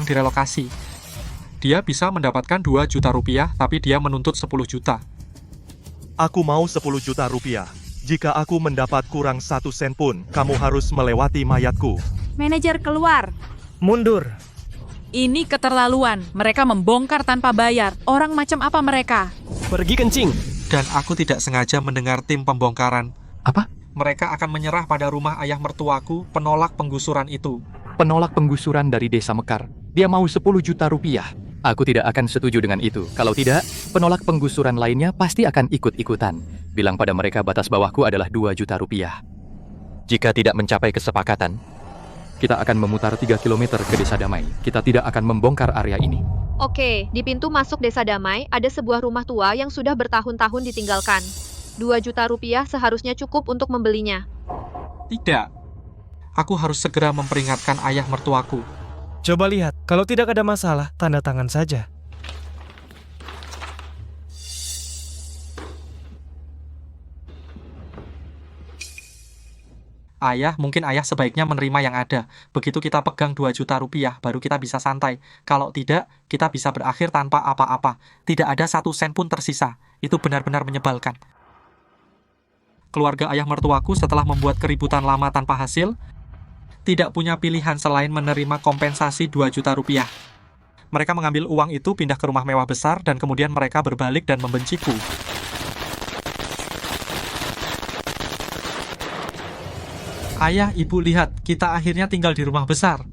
direlokasi. Dia bisa mendapatkan 2 juta rupiah, tapi dia menuntut 10 juta. Aku mau 10 juta rupiah. Jika aku mendapat kurang 1 sen pun, kamu harus melewati mayatku. Manajer keluar. Mundur. Ini keterlaluan. Mereka membongkar tanpa bayar. Orang macam apa mereka? Pergi kencing. Dan aku tidak sengaja mendengar tim pembongkaran. Apa? Mereka akan menyerah pada rumah ayah mertuaku, penolak penggusuran itu. Penolak penggusuran dari Desa Mekar. Dia mau 10 juta rupiah. Aku tidak akan setuju dengan itu. Kalau tidak, penolak penggusuran lainnya pasti akan ikut-ikutan. Bilang pada mereka batas bawahku adalah 2 juta rupiah. Jika tidak mencapai kesepakatan, kita akan memutar 3 km ke Desa Damai. Kita tidak akan membongkar area ini. Oke, di pintu masuk Desa Damai ada sebuah rumah tua yang sudah bertahun-tahun ditinggalkan. 2 juta rupiah seharusnya cukup untuk membelinya. Tidak. Aku harus segera memperingatkan ayah mertuaku. Coba lihat, kalau tidak ada masalah, tanda tangan saja. Mungkin ayah sebaiknya menerima yang ada. Begitu kita pegang 2 juta rupiah, baru kita bisa santai. Kalau tidak, kita bisa berakhir tanpa apa-apa. Tidak ada 1 sen pun tersisa. Itu benar-benar menyebalkan. Keluarga ayah mertuaku setelah membuat keributan lama tanpa hasil, tidak punya pilihan selain menerima kompensasi 2 juta rupiah. Mereka mengambil uang itu, pindah ke rumah mewah besar, dan kemudian mereka berbalik dan membenciku. Ayah, ibu lihat, kita akhirnya tinggal di rumah besar.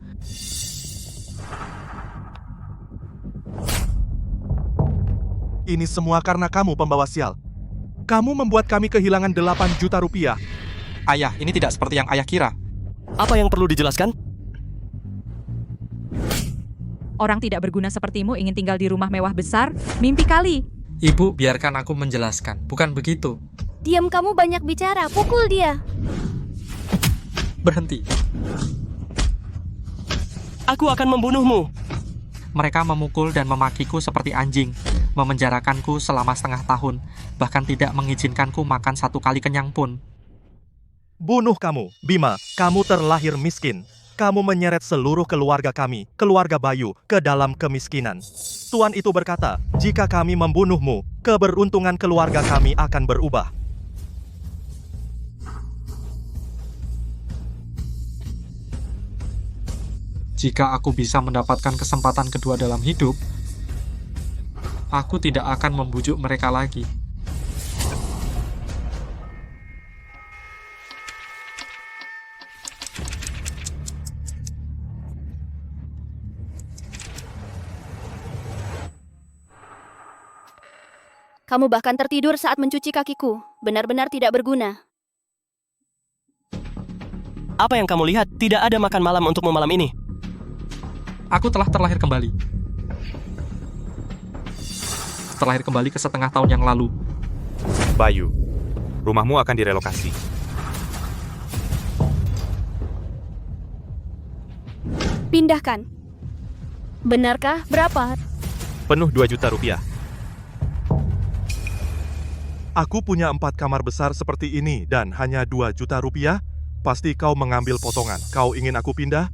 Ini semua karena kamu, pembawa sial. Kamu membuat kami kehilangan 8 juta rupiah. Ayah, ini tidak seperti yang ayah kira. Apa yang perlu dijelaskan? Orang tidak berguna sepertimu ingin tinggal di rumah mewah besar? Mimpi kali. Ibu, biarkan aku menjelaskan. Bukan begitu. Diam, kamu banyak bicara. Pukul dia. Berhenti. Aku akan membunuhmu. Mereka memukul dan memakiku seperti anjing, memenjarakanku selama setengah tahun, bahkan tidak mengizinkanku makan 1 kali kenyang pun. Bunuh kamu, Bima. Kamu terlahir miskin. Kamu menyeret seluruh keluarga kami, keluarga Bayu, ke dalam kemiskinan. Tuan itu berkata, jika kami membunuhmu, keberuntungan keluarga kami akan berubah. Jika aku bisa mendapatkan kesempatan kedua dalam hidup, aku tidak akan membujuk mereka lagi. Kamu bahkan tertidur saat mencuci kakiku. Benar-benar tidak berguna. Apa yang kamu lihat? Tidak ada makan malam untukmu malam ini. Aku telah terlahir kembali. Terlahir kembali ke setengah tahun yang lalu. Bayu, rumahmu akan direlokasi. Pindahkan. Benarkah? Berapa? Penuh 2 juta rupiah. Aku punya 4 kamar besar seperti ini dan hanya 2 juta rupiah. Pasti kau mengambil potongan. Kau ingin aku pindah?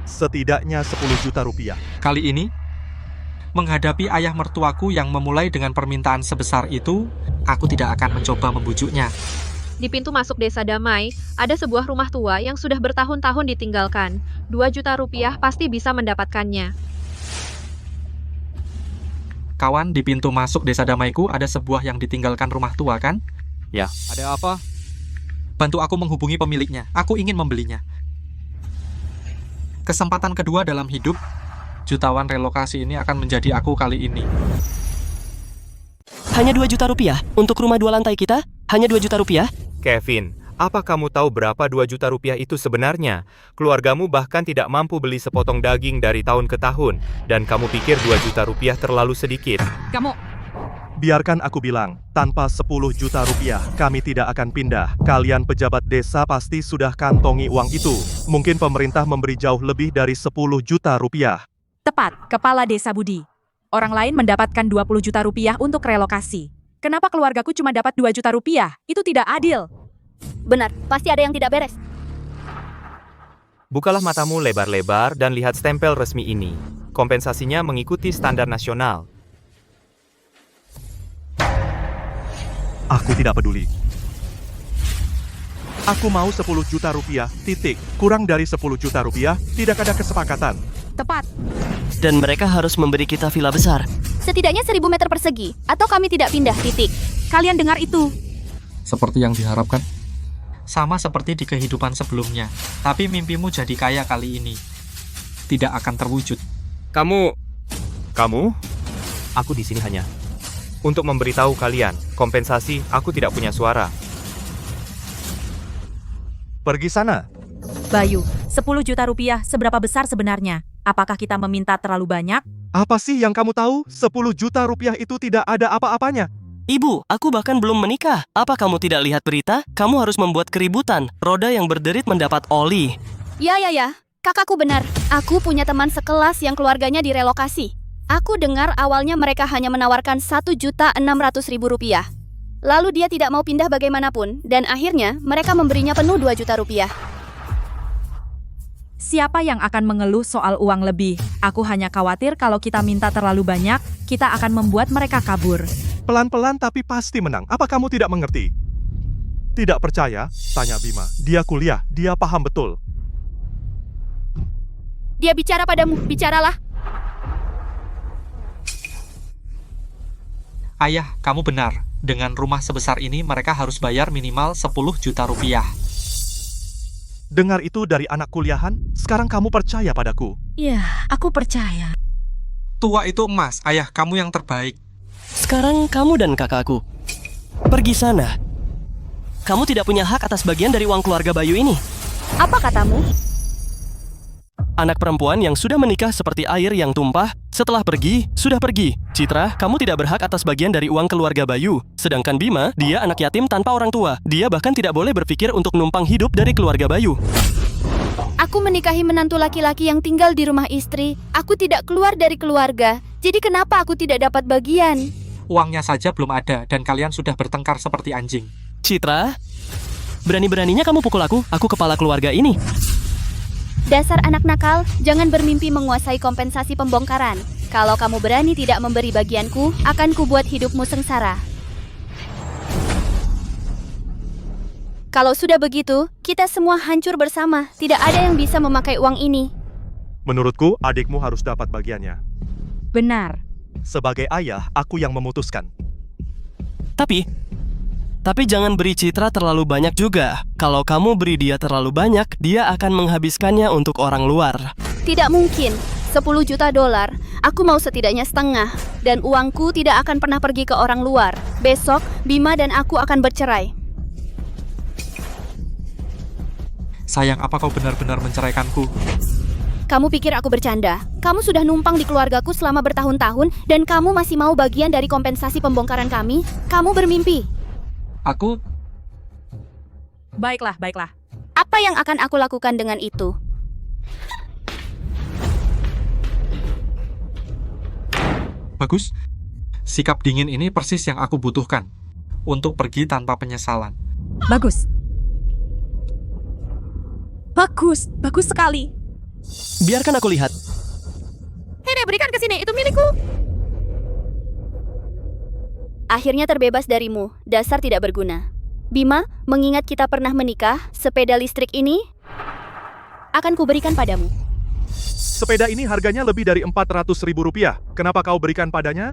Setidaknya 10 juta rupiah. Kali ini, menghadapi ayah mertuaku yang memulai dengan permintaan sebesar itu, aku tidak akan mencoba membujuknya. Di pintu masuk Desa Damai, ada sebuah rumah tua yang sudah bertahun-tahun ditinggalkan. 2 juta rupiah pasti bisa mendapatkannya. Kawan, di pintu masuk Desa Damaiku ada sebuah yang ditinggalkan rumah tua, kan? Ya, ada apa? Bantu aku menghubungi pemiliknya. Aku ingin membelinya. Kesempatan kedua dalam hidup, jutawan relokasi ini akan menjadi aku kali ini. Hanya 2 juta rupiah untuk rumah 2 lantai kita? Hanya 2 juta rupiah? Kevin, apa kamu tahu berapa 2 juta rupiah itu sebenarnya? Keluargamu bahkan tidak mampu beli sepotong daging dari tahun ke tahun. Dan kamu pikir 2 juta rupiah terlalu sedikit? Biarkan aku bilang, tanpa 10 juta rupiah, kami tidak akan pindah. Kalian pejabat desa pasti sudah kantongi uang itu. Mungkin pemerintah memberi jauh lebih dari 10 juta rupiah. Tepat, Kepala Desa Budi. Orang lain mendapatkan 20 juta rupiah untuk relokasi. Kenapa keluargaku cuma dapat 2 juta rupiah? Itu tidak adil. Benar, pasti ada yang tidak beres. Bukalah matamu lebar-lebar dan lihat stempel resmi ini. Kompensasinya mengikuti standar nasional. Aku tidak peduli. Aku mau 10 juta rupiah, titik. Kurang dari 10 juta rupiah, tidak ada kesepakatan. Tepat. Dan mereka harus memberi kita villa besar. Setidaknya 1000 meter persegi, atau kami tidak pindah, titik. Kalian dengar itu? Seperti yang diharapkan. Sama seperti di kehidupan sebelumnya. Tapi mimpimu jadi kaya kali ini. Tidak akan terwujud. Kamu? Aku di sini hanya untuk memberitahu kalian, kompensasi aku tidak punya suara. Pergi sana. Bayu, 10 juta rupiah seberapa besar sebenarnya? Apakah kita meminta terlalu banyak? Apa sih yang kamu tahu? 10 juta rupiah itu tidak ada apa-apanya. Ibu, aku bahkan belum menikah. Apa kamu tidak lihat berita? Kamu harus membuat keributan. Roda yang berderit mendapat oli. Ya. Kakakku benar. Aku punya teman sekelas yang keluarganya direlokasi. Aku dengar awalnya mereka hanya menawarkan 1.600.000 rupiah. Lalu dia tidak mau pindah bagaimanapun, dan akhirnya mereka memberinya penuh 2 juta rupiah. Siapa yang akan mengeluh soal uang lebih? Aku hanya khawatir kalau kita minta terlalu banyak, kita akan membuat mereka kabur. Pelan-pelan tapi pasti menang. Apa kamu tidak mengerti? Tidak percaya? Tanya Bima. Dia kuliah, dia paham betul. Dia bicara padamu, bicaralah. Ayah, kamu benar. Dengan rumah sebesar ini, mereka harus bayar minimal 10 juta rupiah. Dengar itu dari anak kuliahan, sekarang kamu percaya padaku. Ya, aku percaya. Tua itu emas, ayah, kamu yang terbaik. Sekarang kamu dan kakakku pergi sana. Kamu tidak punya hak atas bagian dari uang keluarga Bayu ini. Apa katamu? Anak perempuan yang sudah menikah seperti air yang tumpah, setelah pergi, sudah pergi. Citra, kamu tidak berhak atas bagian dari uang keluarga Bayu. Sedangkan Bima, dia anak yatim tanpa orang tua. Dia bahkan tidak boleh berpikir untuk numpang hidup dari keluarga Bayu. Aku menikahi menantu laki-laki yang tinggal di rumah istri. Aku tidak keluar dari keluarga. Jadi kenapa aku tidak dapat bagian? Uangnya saja belum ada, dan kalian sudah bertengkar seperti anjing. Citra, berani-beraninya kamu pukul aku kepala keluarga ini. Dasar anak nakal, jangan bermimpi menguasai kompensasi pembongkaran. Kalau kamu berani tidak memberi bagianku, akan kubuat hidupmu sengsara. Kalau sudah begitu, kita semua hancur bersama. Tidak ada yang bisa memakai uang ini. Menurutku, adikmu harus dapat bagiannya. Benar. Sebagai ayah, aku yang memutuskan. Tapi jangan beri Citra terlalu banyak juga. Kalau kamu beri dia terlalu banyak, dia akan menghabiskannya untuk orang luar. Tidak mungkin. 10 juta dolar. Aku mau setidaknya setengah. Dan uangku tidak akan pernah pergi ke orang luar. Besok, Bima dan aku akan bercerai. Sayang, apa kau benar-benar menceraikanku? Kamu pikir aku bercanda? Kamu sudah numpang di keluargaku selama bertahun-tahun dan kamu masih mau bagian dari kompensasi pembongkaran kami? Kamu bermimpi. Aku... Baiklah. Apa yang akan aku lakukan dengan itu? Bagus. Sikap dingin ini persis yang aku butuhkan. Untuk pergi tanpa penyesalan. Bagus sekali. Biarkan aku lihat. Hei, berikan ke sini, itu milikku. Akhirnya terbebas darimu, dasar tidak berguna. Bima, mengingat kita pernah menikah, sepeda listrik ini akan kuberikan padamu. Sepeda ini harganya lebih dari 400.000 rupiah. Kenapa kau berikan padanya?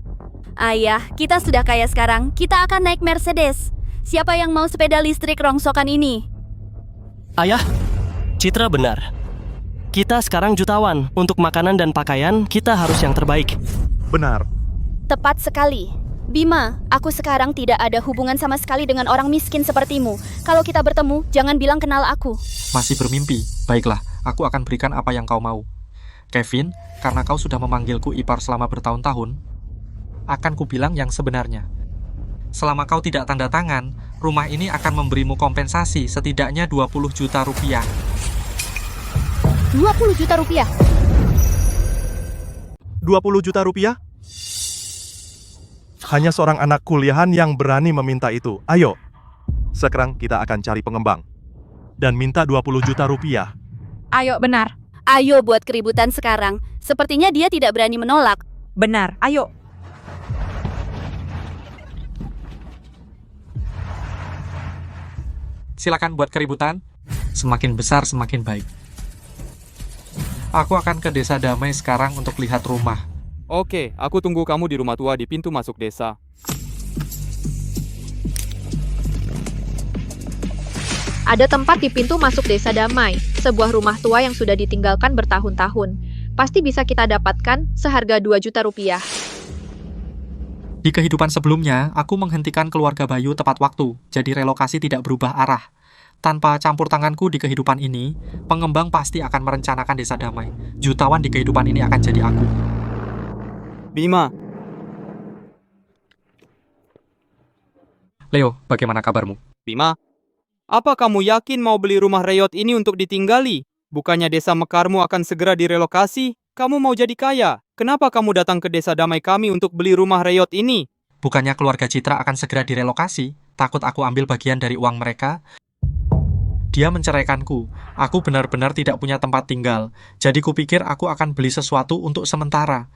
Ayah, kita sudah kaya sekarang, kita akan naik Mercedes. Siapa yang mau sepeda listrik rongsokan ini? Ayah, Citra benar. Kita sekarang jutawan. Untuk makanan dan pakaian, kita harus yang terbaik. Benar. Tepat sekali. Bima, aku sekarang tidak ada hubungan sama sekali dengan orang miskin sepertimu. Kalau kita bertemu, jangan bilang kenal aku. Masih bermimpi? Baiklah, aku akan berikan apa yang kau mau. Kevin, karena kau sudah memanggilku ipar selama bertahun-tahun, akan kubilang yang sebenarnya. Selama kau tidak tanda tangan, rumah ini akan memberimu kompensasi setidaknya 20 juta rupiah. 20 juta rupiah? 20 juta rupiah? Hanya seorang anak kuliahan yang berani meminta itu. Ayo, sekarang kita akan cari pengembang. Dan minta 20 juta rupiah. Ayo, benar. Ayo buat keributan sekarang. Sepertinya dia tidak berani menolak. Benar, ayo. Silakan buat keributan. Semakin besar, semakin baik. Aku akan ke Desa Damai sekarang untuk lihat rumah. Oke, aku tunggu kamu di rumah tua di pintu masuk desa. Ada tempat di pintu masuk Desa Damai, sebuah rumah tua yang sudah ditinggalkan bertahun-tahun. Pasti bisa kita dapatkan seharga 2 juta rupiah. Di kehidupan sebelumnya, aku menghentikan keluarga Bayu tepat waktu, jadi relokasi tidak berubah arah. Tanpa campur tanganku di kehidupan ini, pengembang pasti akan merencanakan Desa Damai. Jutawan di kehidupan ini akan jadi aku. Bima, Leo, bagaimana kabarmu? Bima, apa kamu yakin mau beli rumah reyot ini untuk ditinggali? Bukannya desa Mekarmu akan segera direlokasi? Kamu mau jadi kaya? Kenapa kamu datang ke Desa Damai kami untuk beli rumah reyot ini? Bukannya keluarga Citra akan segera direlokasi? Takut aku ambil bagian dari uang mereka? Dia menceraikanku. Aku benar-benar tidak punya tempat tinggal. Jadi kupikir aku akan beli sesuatu untuk sementara.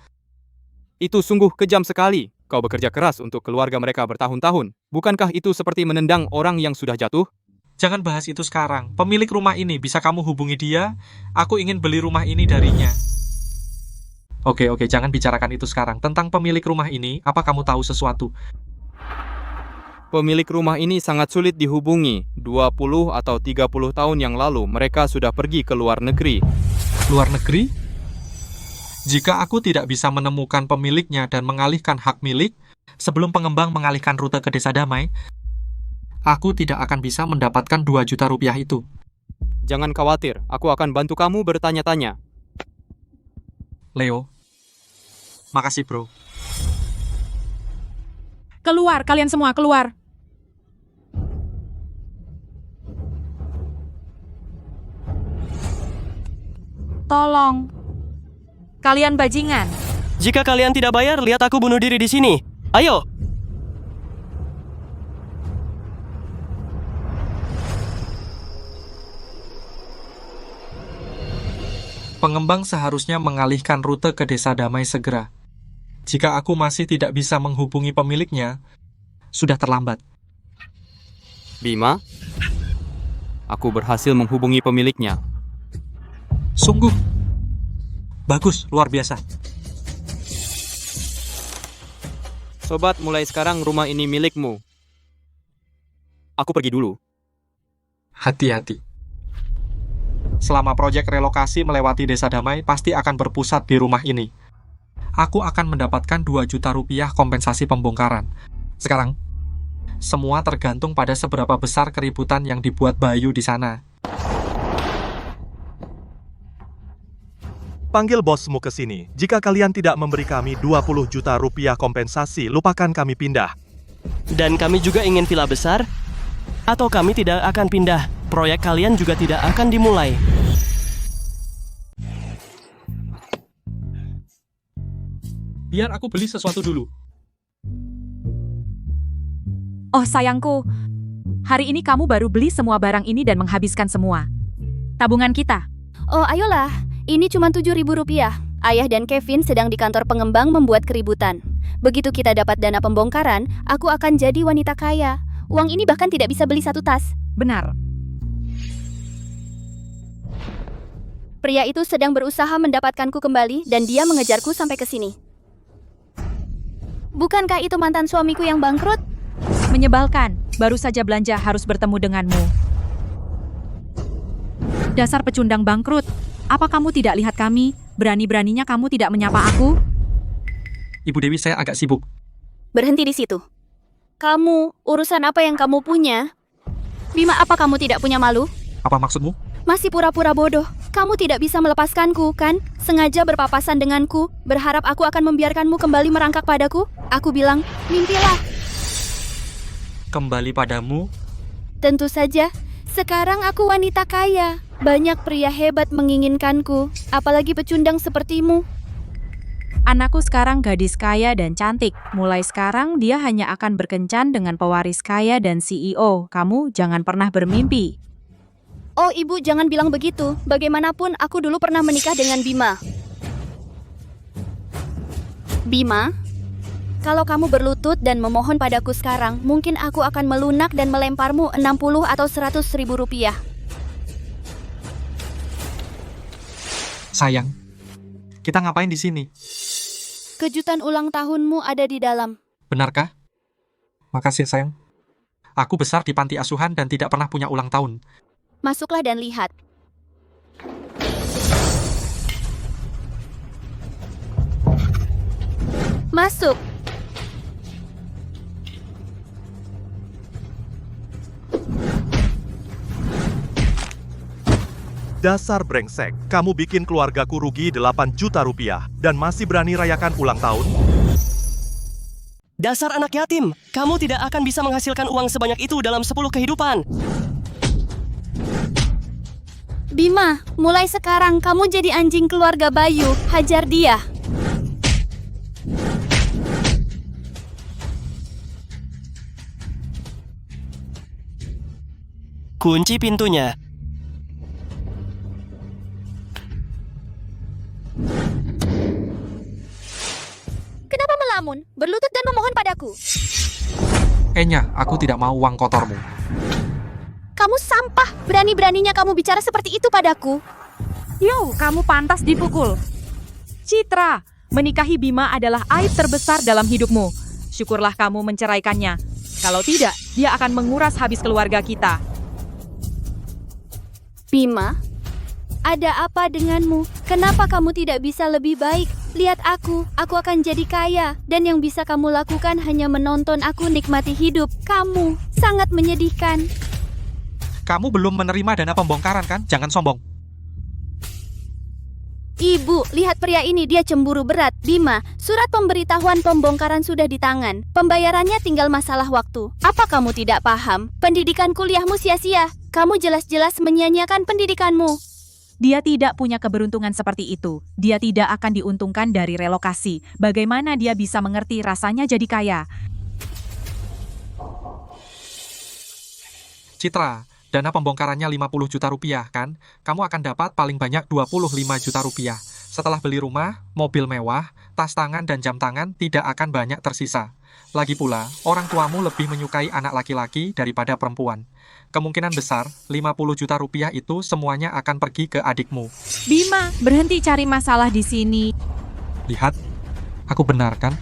Itu sungguh kejam sekali. Kau bekerja keras untuk keluarga mereka bertahun-tahun. Bukankah itu seperti menendang orang yang sudah jatuh? Jangan bahas itu sekarang. Pemilik rumah ini, bisa kamu hubungi dia? Aku ingin beli rumah ini darinya. Oke, jangan bicarakan itu sekarang. Tentang pemilik rumah ini, apa kamu tahu sesuatu? Pemilik rumah ini sangat sulit dihubungi. 20 atau 30 tahun yang lalu mereka sudah pergi ke luar negeri. Luar negeri? Jika aku tidak bisa menemukan pemiliknya dan mengalihkan hak milik, sebelum pengembang mengalihkan rute ke Desa Damai, aku tidak akan bisa mendapatkan 2 juta rupiah itu. Jangan khawatir, aku akan bantu kamu bertanya-tanya. Leo, makasih bro. Keluar, kalian semua keluar. Tolong. Kalian bajingan. Jika kalian tidak bayar, lihat aku bunuh diri di sini. Ayo! Pengembang seharusnya mengalihkan rute ke Desa Damai segera. Jika aku masih tidak bisa menghubungi pemiliknya, sudah terlambat. Bima, aku berhasil menghubungi pemiliknya. Sungguh. Bagus, luar biasa. Sobat, mulai sekarang rumah ini milikmu. Aku pergi dulu. Hati-hati. Selama proyek relokasi melewati Desa Damai, pasti akan berpusat di rumah ini. Aku akan mendapatkan 2 juta rupiah kompensasi pembongkaran. Sekarang, semua tergantung pada seberapa besar keributan yang dibuat Bayu di sana. Panggil bosmu ke sini. Jika kalian tidak memberi kami 20 juta rupiah kompensasi, lupakan kami pindah. Dan kami juga ingin villa besar? Atau kami tidak akan pindah? Proyek kalian juga tidak akan dimulai. Biar aku beli sesuatu dulu. Oh sayangku, hari ini kamu baru beli semua barang ini dan menghabiskan semua tabungan kita. Oh ayolah, ini cuma 7.000 rupiah. Ayah dan Kevin sedang di kantor pengembang membuat keributan. Begitu kita dapat dana pembongkaran, aku akan jadi wanita kaya. Uang ini bahkan tidak bisa beli 1 tas. Benar. Pria itu sedang berusaha mendapatkanku kembali dan dia mengejarku sampai ke sini. Bukankah itu mantan suamiku yang bangkrut? Menyebalkan, baru saja belanja harus bertemu denganmu. Dasar pecundang bangkrut. Apa kamu tidak lihat kami? Berani-beraninya kamu tidak menyapa aku? Ibu Dewi, saya agak sibuk. Berhenti di situ. Kamu, urusan apa yang kamu punya? Bima, apa kamu tidak punya malu? Apa maksudmu? Masih pura-pura bodoh. Kamu tidak bisa melepaskanku, kan? Sengaja berpapasan denganku, berharap aku akan membiarkanmu kembali merangkak padaku? Aku bilang, mimpilah. Kembali padamu? Tentu saja. Sekarang aku wanita kaya. Banyak pria hebat menginginkanku, apalagi pecundang sepertimu. Anakku sekarang gadis kaya dan cantik. Mulai sekarang dia hanya akan berkencan dengan pewaris kaya dan CEO. Kamu jangan pernah bermimpi. Oh ibu, jangan bilang begitu. Bagaimanapun aku dulu pernah menikah dengan Bima. Bima, kalau kamu berlutut dan memohon padaku sekarang, mungkin aku akan melunak dan melemparmu 60 atau 100 ribu rupiah. Sayang, kita ngapain di sini? Kejutan ulang tahunmu ada di dalam. Benarkah? Makasih ya, sayang. Aku besar di panti asuhan dan tidak pernah punya ulang tahun. Masuklah dan lihat. Masuk. Dasar brengsek, kamu bikin keluargaku rugi 8 juta rupiah dan masih berani rayakan ulang tahun? Dasar anak yatim, kamu tidak akan bisa menghasilkan uang sebanyak itu dalam 10 kehidupan. Bima, mulai sekarang kamu jadi anjing keluarga Bayu. Hajar dia. Kunci pintunya. Kenapa melamun, berlutut dan memohon padaku? Enya, aku tidak mau uang kotormu. Kamu sampah. Berani-beraninya kamu bicara seperti itu padaku. Yo, kamu pantas dipukul. Citra, menikahi Bima adalah aib terbesar dalam hidupmu. Syukurlah kamu menceraikannya. Kalau tidak, dia akan menguras habis keluarga kita. Bima, ada apa denganmu? Kenapa kamu tidak bisa lebih baik? Lihat aku akan jadi kaya. Dan yang bisa kamu lakukan hanya menonton aku nikmati hidup. Kamu sangat menyedihkan. Kamu belum menerima dana pembongkaran kan? Jangan sombong. Ibu, lihat pria ini, dia cemburu berat. Bima, surat pemberitahuan pembongkaran sudah di tangan. Pembayarannya tinggal masalah waktu. Apa kamu tidak paham? Pendidikan kuliahmu sia-sia. Kamu jelas-jelas menyia-nyiakan pendidikanmu. Dia tidak punya keberuntungan seperti itu. Dia tidak akan diuntungkan dari relokasi. Bagaimana dia bisa mengerti rasanya jadi kaya? Citra, dana pembongkarannya 50 juta rupiah kan? Kamu akan dapat paling banyak 25 juta rupiah. Setelah beli rumah, mobil mewah, tas tangan dan jam tangan tidak akan banyak tersisa. Lagi pula, orang tuamu lebih menyukai anak laki-laki daripada perempuan. Kemungkinan besar, 50 juta rupiah itu semuanya akan pergi ke adikmu. Bima, berhenti cari masalah di sini. Lihat, aku benar kan?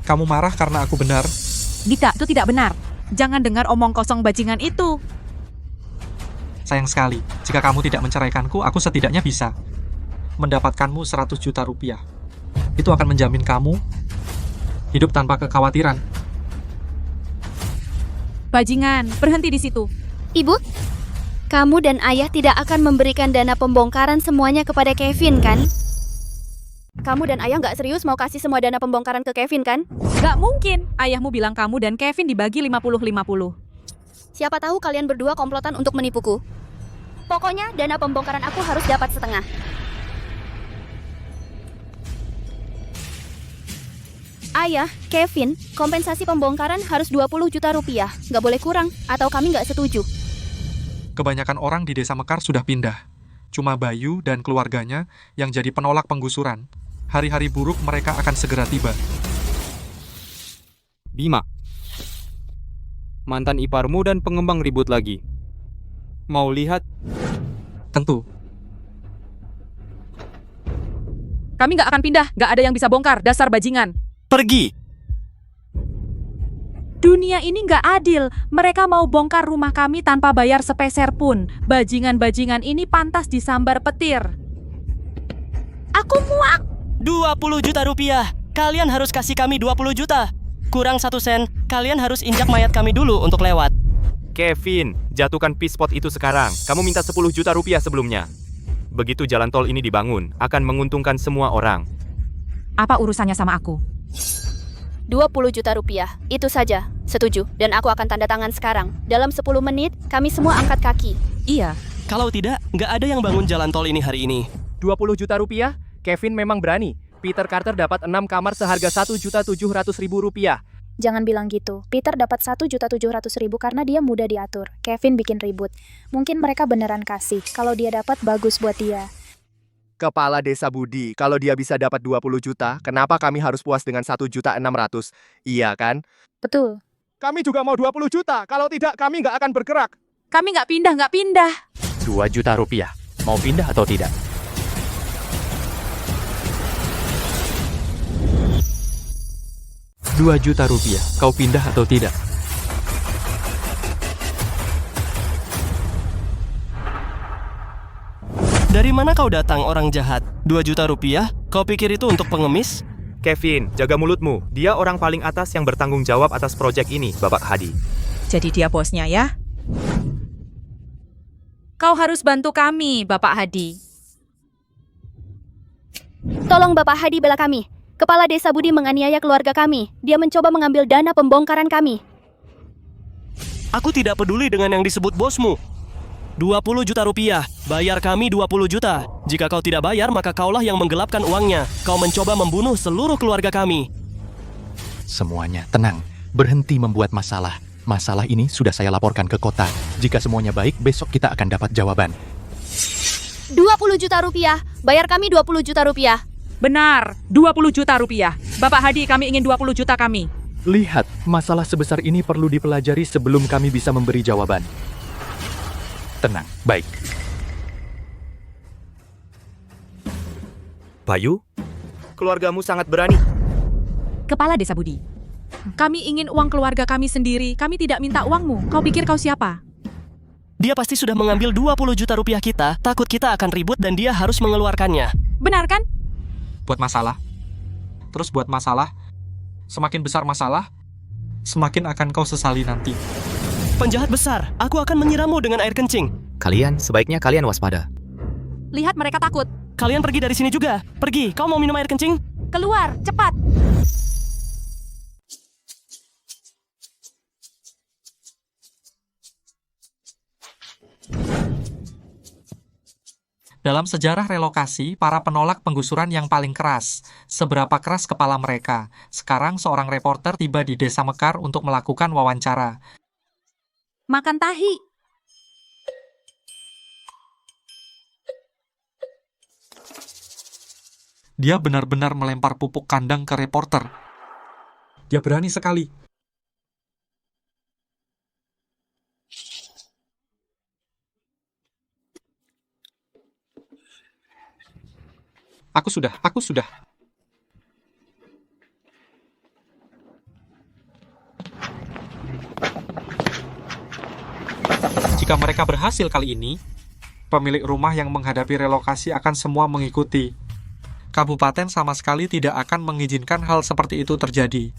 Kamu marah karena aku benar? Dika, itu tidak benar. Jangan dengar omong kosong bajingan itu. Sayang sekali, jika kamu tidak menceraikanku, aku setidaknya bisa mendapatkanmu 100 juta rupiah. Itu akan menjamin kamu hidup tanpa kekhawatiran. Bajingan, berhenti di situ. Ibu, kamu dan ayah tidak akan memberikan dana pembongkaran semuanya kepada Kevin, kan? Kamu dan ayah nggak serius mau kasih semua dana pembongkaran ke Kevin, kan? Gak mungkin. Ayahmu bilang kamu dan Kevin dibagi 50-50. Siapa tahu kalian berdua komplotan untuk menipuku. Pokoknya dana pembongkaran aku harus dapat setengah. Ayah, Kevin, kompensasi pembongkaran harus 20 juta rupiah. Nggak boleh kurang, atau kami nggak setuju. Kebanyakan orang di desa Mekar sudah pindah. Cuma Bayu dan keluarganya yang jadi penolak penggusuran. Hari-hari buruk mereka akan segera tiba. Bima, mantan iparmu dan pengembang ribut lagi. Mau lihat? Tentu. Kami nggak akan pindah. Nggak ada yang bisa bongkar. Dasar bajingan. Pergi! Dunia ini nggak adil. Mereka mau bongkar rumah kami tanpa bayar sepeser pun. Bajingan-bajingan ini pantas disambar petir. Aku muak! 20 juta rupiah. Kalian harus kasih kami 20 juta. Kurang 1 sen, kalian harus injak mayat kami dulu untuk lewat. Kevin, jatuhkan pispot itu sekarang. Kamu minta 10 juta rupiah sebelumnya. Begitu jalan tol ini dibangun, akan menguntungkan semua orang. Apa urusannya sama aku? 20 juta rupiah, itu saja. Setuju, dan aku akan tanda tangan sekarang. Dalam 10 menit, kami semua angkat kaki. Iya. Kalau tidak, nggak ada yang bangun jalan tol ini hari ini. 20 juta rupiah, Kevin memang berani. Peter Carter dapat 6 kamar seharga 1.700.000 rupiah. Jangan bilang gitu. Peter dapat 1.700.000 karena dia mudah diatur. Kevin bikin ribut. Mungkin mereka beneran kasih. Kalau dia dapat, bagus buat dia. Kepala Desa Budi, kalau dia bisa dapat 20 juta, kenapa kami harus puas dengan 1.600.000? Iya kan? Betul. Kami juga mau 20 juta. Kalau tidak, kami nggak akan bergerak. Kami nggak pindah. 2 juta rupiah. Mau pindah atau tidak? Rp2.000.000. Kau pindah atau tidak? Dari mana kau datang, orang jahat? 2 juta rupiah? Kau pikir itu untuk pengemis? Kevin, jaga mulutmu. Dia orang paling atas yang bertanggung jawab atas proyek ini, Bapak Hadi. Jadi dia bosnya ya? Kau harus bantu kami, Bapak Hadi. Tolong Bapak Hadi bela kami. Kepala Desa Budi menganiaya keluarga kami. Dia mencoba mengambil dana pembongkaran kami. Aku tidak peduli dengan yang disebut bosmu. 20 juta rupiah. Bayar kami 20 juta. Jika kau tidak bayar, maka kaulah yang menggelapkan uangnya. Kau mencoba membunuh seluruh keluarga kami. Semuanya tenang. Berhenti membuat masalah. Masalah ini sudah saya laporkan ke kota. Jika semuanya baik, besok kita akan dapat jawaban. 20 juta rupiah. Bayar kami 20 juta rupiah. Benar, 20 juta rupiah. Bapak Hadi, kami ingin 20 juta kami. Lihat, masalah sebesar ini perlu dipelajari sebelum kami bisa memberi jawaban. Tenang, baik. Bayu, keluargamu sangat berani. Kepala Desa Budi, kami ingin uang keluarga kami sendiri. Kami tidak minta uangmu. Kau pikir kau siapa? Dia pasti sudah mengambil 20 juta rupiah kita. Takut kita akan ribut dan dia harus mengeluarkannya. Benar kan? Buat masalah. Terus buat masalah. Semakin besar masalah, semakin akan kau sesali nanti. Penjahat besar, aku akan menyirammu dengan air kencing. Sebaiknya kalian waspada. Lihat mereka takut. Kalian pergi dari sini juga. Pergi, kau mau minum air kencing? Keluar, cepat. Dalam sejarah relokasi, para penolak penggusuran yang paling keras. Seberapa keras kepala mereka. Sekarang seorang reporter tiba di Desa Mekar untuk melakukan wawancara. Makan tahi. Dia benar-benar melempar pupuk kandang ke reporter. Dia berani sekali. Aku sudah. Jika mereka berhasil kali ini, pemilik rumah yang menghadapi relokasi akan semua mengikuti. Kabupaten sama sekali tidak akan mengizinkan hal seperti itu terjadi.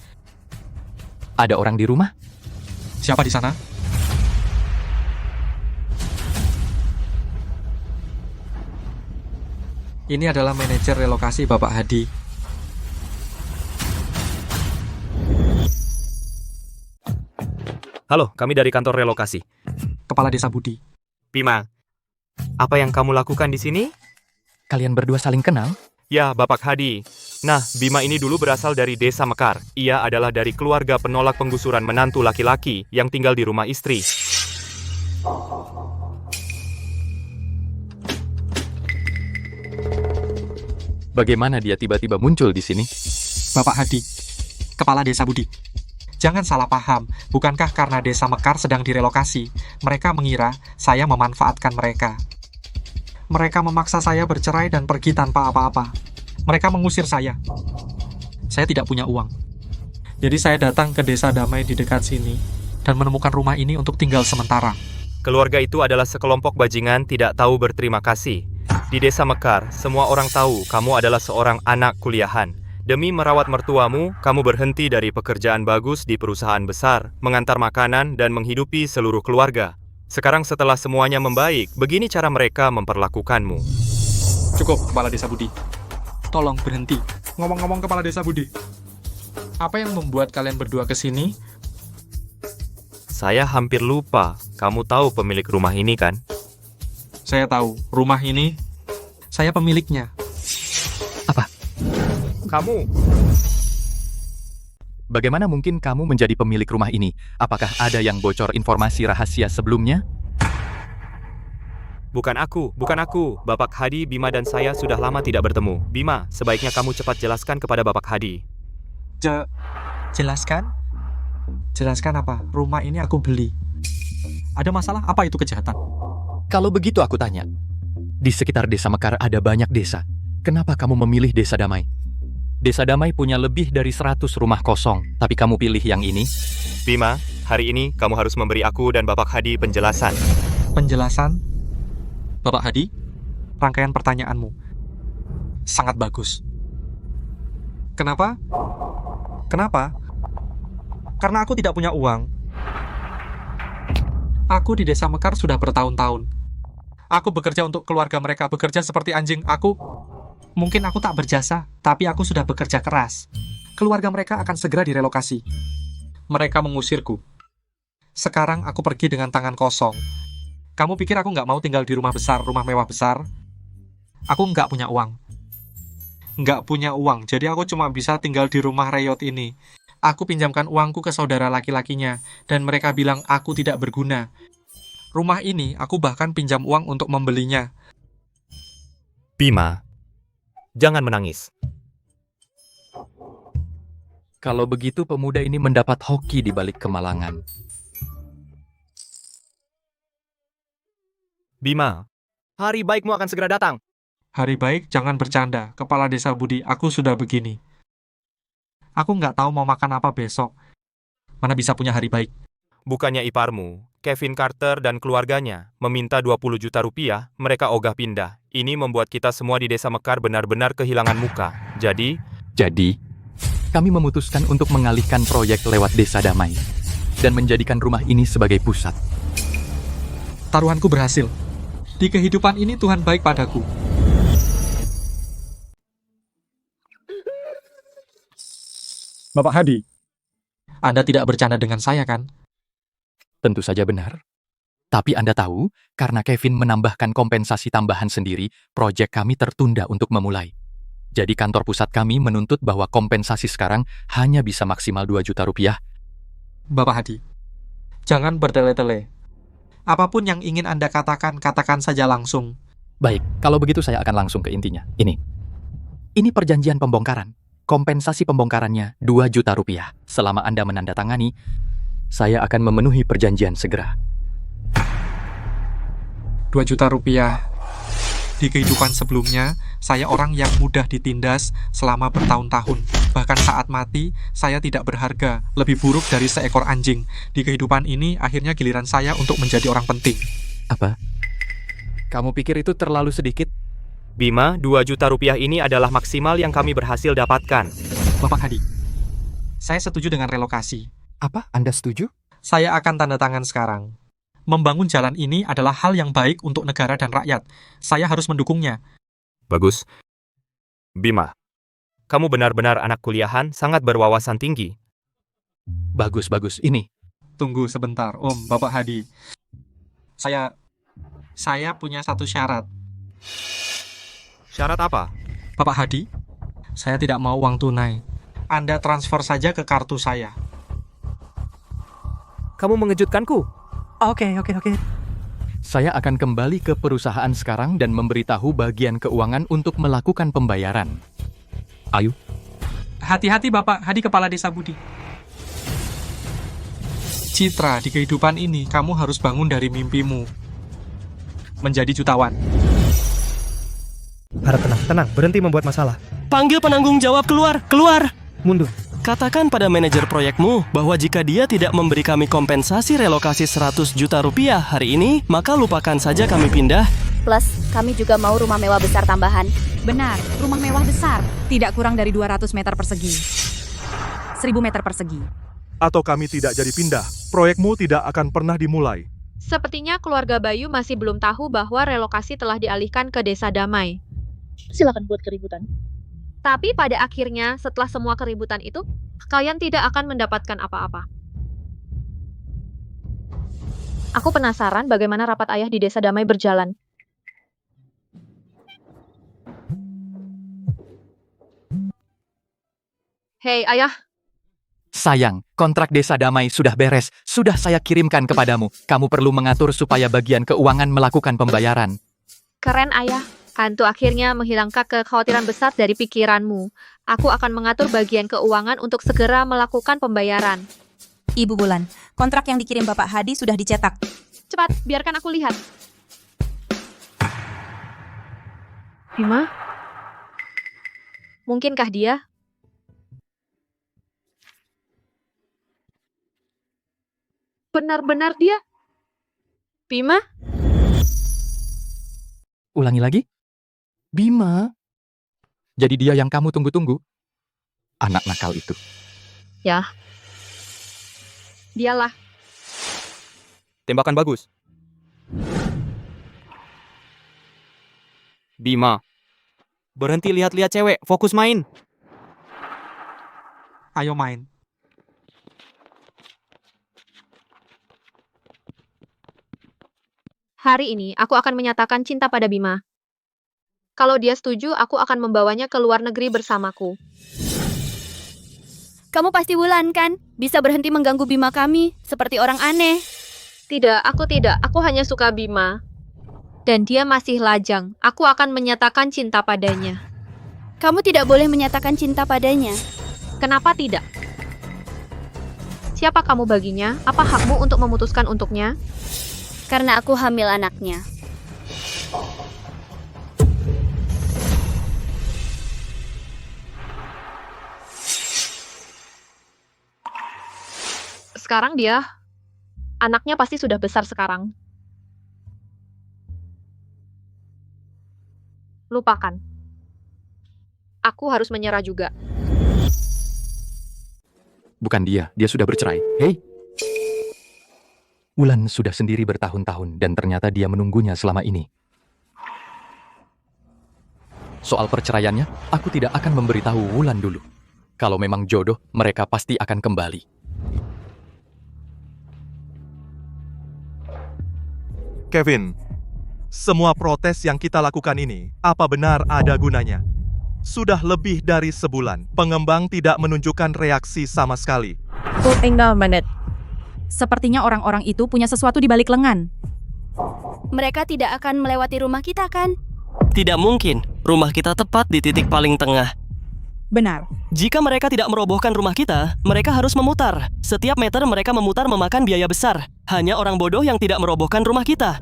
Ada orang di rumah? Siapa di sana? Ini adalah manajer relokasi Bapak Hadi. Halo, kami dari kantor relokasi. Kepala Desa Budi. Bima, apa yang kamu lakukan di sini? Kalian berdua saling kenal? Ya, Bapak Hadi. Nah, Bima ini dulu berasal dari Desa Mekar. Ia adalah dari keluarga penolak penggusuran menantu laki-laki yang tinggal di rumah istri. Bagaimana dia tiba-tiba muncul di sini? Bapak Hadi, Kepala Desa Budi. Jangan salah paham, bukankah karena Desa Mekar sedang direlokasi, mereka mengira saya memanfaatkan mereka. Mereka memaksa saya bercerai dan pergi tanpa apa-apa. Mereka mengusir saya. Saya tidak punya uang. Jadi saya datang ke Desa Damai di dekat sini dan menemukan rumah ini untuk tinggal sementara. Keluarga itu adalah sekelompok bajingan tidak tahu berterima kasih. Di Desa Mekar, semua orang tahu kamu adalah seorang anak kuliahan. Demi merawat mertuamu, kamu berhenti dari pekerjaan bagus di perusahaan besar, mengantar makanan dan menghidupi seluruh keluarga. Sekarang setelah semuanya membaik, begini cara mereka memperlakukanmu. Cukup, Kepala Desa Budi. Tolong berhenti. Ngomong-ngomong Kepala Desa Budi, apa yang membuat kalian berdua ke sini? Saya hampir lupa, kamu tahu pemilik rumah ini kan? Saya tahu, rumah ini, saya pemiliknya. Apa? Kamu. Bagaimana mungkin kamu menjadi pemilik rumah ini? Apakah ada yang bocor informasi rahasia sebelumnya? Bukan aku. Bapak Hadi, Bima dan saya sudah lama tidak bertemu. Bima, sebaiknya kamu cepat jelaskan kepada Bapak Hadi. Jelaskan? Jelaskan apa? Rumah ini aku beli. Ada masalah? Apa itu kejahatan? Kalau begitu aku tanya. Di sekitar Desa Mekar ada banyak desa. Kenapa kamu memilih Desa Damai? Desa Damai punya lebih dari 100 rumah kosong, tapi kamu pilih yang ini? Bima, hari ini kamu harus memberi aku dan Bapak Hadi penjelasan. Penjelasan? Bapak Hadi, rangkaian pertanyaanmu sangat bagus. Kenapa? Kenapa? Karena aku tidak punya uang. Aku di Desa Mekar sudah bertahun-tahun. Aku bekerja untuk keluarga mereka, bekerja seperti anjing. Mungkin aku tak berjasa, tapi aku sudah bekerja keras. Keluarga mereka akan segera direlokasi. Mereka mengusirku. Sekarang aku pergi dengan tangan kosong. Kamu pikir aku nggak mau tinggal di rumah besar, rumah mewah besar? Aku nggak punya uang. Nggak punya uang, jadi aku cuma bisa tinggal di rumah reyot ini. Aku pinjamkan uangku ke saudara laki-lakinya, dan mereka bilang aku tidak berguna. Rumah ini aku bahkan pinjam uang untuk membelinya. Bima, jangan menangis. Kalau begitu pemuda ini mendapat hoki di balik kemalangan. Bima, hari baikmu akan segera datang. Hari baik, jangan bercanda. Kepala Desa Budi, aku sudah begini. Aku nggak tahu mau makan apa besok. Mana bisa punya hari baik? Bukannya iparmu, Kevin Carter dan keluarganya, meminta 20 juta rupiah, mereka ogah pindah. Ini membuat kita semua di Desa Mekar benar-benar kehilangan muka. Jadi, kami memutuskan untuk mengalihkan proyek lewat Desa Damai dan menjadikan rumah ini sebagai pusat. Taruhanku berhasil. Di kehidupan ini Tuhan baik padaku. Bapak Hadi, Anda tidak bercanda dengan saya, kan? Tentu saja benar. Tapi Anda tahu, karena Kevin menambahkan kompensasi tambahan sendiri, proyek kami tertunda untuk memulai. Jadi kantor pusat kami menuntut bahwa kompensasi sekarang hanya bisa maksimal 2 juta rupiah. Bapak Hadi, jangan bertele-tele. Apapun yang ingin Anda katakan, katakan saja langsung. Baik, kalau begitu saya akan langsung ke intinya. Ini perjanjian pembongkaran. Kompensasi pembongkarannya 2 juta rupiah. Selama Anda menandatangani, saya akan memenuhi perjanjian segera. 2 juta rupiah. Di kehidupan sebelumnya, saya orang yang mudah ditindas selama bertahun-tahun. Bahkan saat mati, saya tidak berharga, lebih buruk dari seekor anjing. Di kehidupan ini, akhirnya giliran saya untuk menjadi orang penting. Apa? Kamu pikir itu terlalu sedikit? Bima, 2 juta rupiah ini adalah maksimal yang kami berhasil dapatkan. Bapak Hadi, saya setuju dengan relokasi. Apa? Anda setuju? Saya akan tanda tangan sekarang. Membangun jalan ini adalah hal yang baik untuk negara dan rakyat. Saya harus mendukungnya. Bagus. Bima, kamu benar-benar anak kuliahan, sangat berwawasan tinggi. Bagus. Ini. Tunggu sebentar, Om, Bapak Hadi. Saya punya satu syarat. Syarat apa? Bapak Hadi, saya tidak mau uang tunai. Anda transfer saja ke kartu saya. Kamu mengejutkanku. Oke. Saya akan kembali ke perusahaan sekarang dan memberitahu bagian keuangan untuk melakukan pembayaran. Ayo. Hati-hati Bapak Hadi, Kepala Desa Budi. Citra, di kehidupan ini kamu harus bangun dari mimpimu. Menjadi jutawan. harap tenang, berhenti membuat masalah. Panggil penanggung jawab keluar! Mundur. Katakan pada manajer proyekmu bahwa jika dia tidak memberi kami kompensasi relokasi 100 juta rupiah hari ini, maka lupakan saja kami pindah. Plus, kami juga mau rumah mewah besar tambahan. Benar, rumah mewah besar. Tidak kurang dari 200 meter persegi. 1000 meter persegi. Atau kami tidak jadi pindah, proyekmu tidak akan pernah dimulai. Sepertinya keluarga Bayu masih belum tahu bahwa relokasi telah dialihkan ke Desa Damai. Silakan buat keributan. Tapi pada akhirnya, setelah semua keributan itu, kalian tidak akan mendapatkan apa-apa. Aku penasaran bagaimana rapat ayah di Desa Damai berjalan. Hei ayah, Sayang, kontrak Desa Damai sudah beres. Sudah saya kirimkan kepadamu. Kamu perlu mengatur supaya bagian keuangan melakukan pembayaran. Keren, Ayah. Hantu akhirnya menghilangkan kekhawatiran besar dari pikiranmu. Aku akan mengatur bagian keuangan untuk segera melakukan pembayaran. Ibu Bulan, kontrak yang dikirim Bapak Hadi sudah dicetak. Cepat, biarkan aku lihat. Bima? Mungkinkah dia? Benar-benar dia? Bima? Ulangi lagi. Bima. Jadi dia yang kamu tunggu-tunggu? Anak nakal itu. Ya. Dialah. Tembakan bagus. Bima. Berhenti lihat-lihat cewek, fokus main. Ayo main. Hari ini aku akan menyatakan cinta pada Bima. Kalau dia setuju, aku akan membawanya ke luar negeri bersamaku. Kamu pasti Wulan kan? Bisa berhenti mengganggu Bima kami, seperti orang aneh. Tidak, aku tidak. Aku hanya suka Bima. Dan dia masih lajang. Aku akan menyatakan cinta padanya. Kamu tidak boleh menyatakan cinta padanya. Kenapa tidak? Siapa kamu baginya? Apa hakmu untuk memutuskan untuknya? Karena aku hamil anaknya. Sekarang anaknya pasti sudah besar sekarang. Lupakan. Aku harus menyerah juga. Bukan dia sudah bercerai. Hei. Wulan sudah sendiri bertahun-tahun dan ternyata dia menunggunya selama ini. Soal perceraiannya, aku tidak akan memberitahu Wulan dulu. Kalau memang jodoh, mereka pasti akan kembali. Kevin, semua protes yang kita lakukan ini, apa benar ada gunanya? Sudah lebih dari sebulan, pengembang tidak menunjukkan reaksi sama sekali. Sepertinya orang-orang itu punya sesuatu di balik lengan. Mereka tidak akan melewati rumah kita kan? Tidak mungkin. Rumah kita tepat di titik paling tengah. Benar. Jika mereka tidak merobohkan rumah kita, mereka harus memutar. Setiap meter mereka memutar memakan biaya besar. Hanya orang bodoh yang tidak merobohkan rumah kita.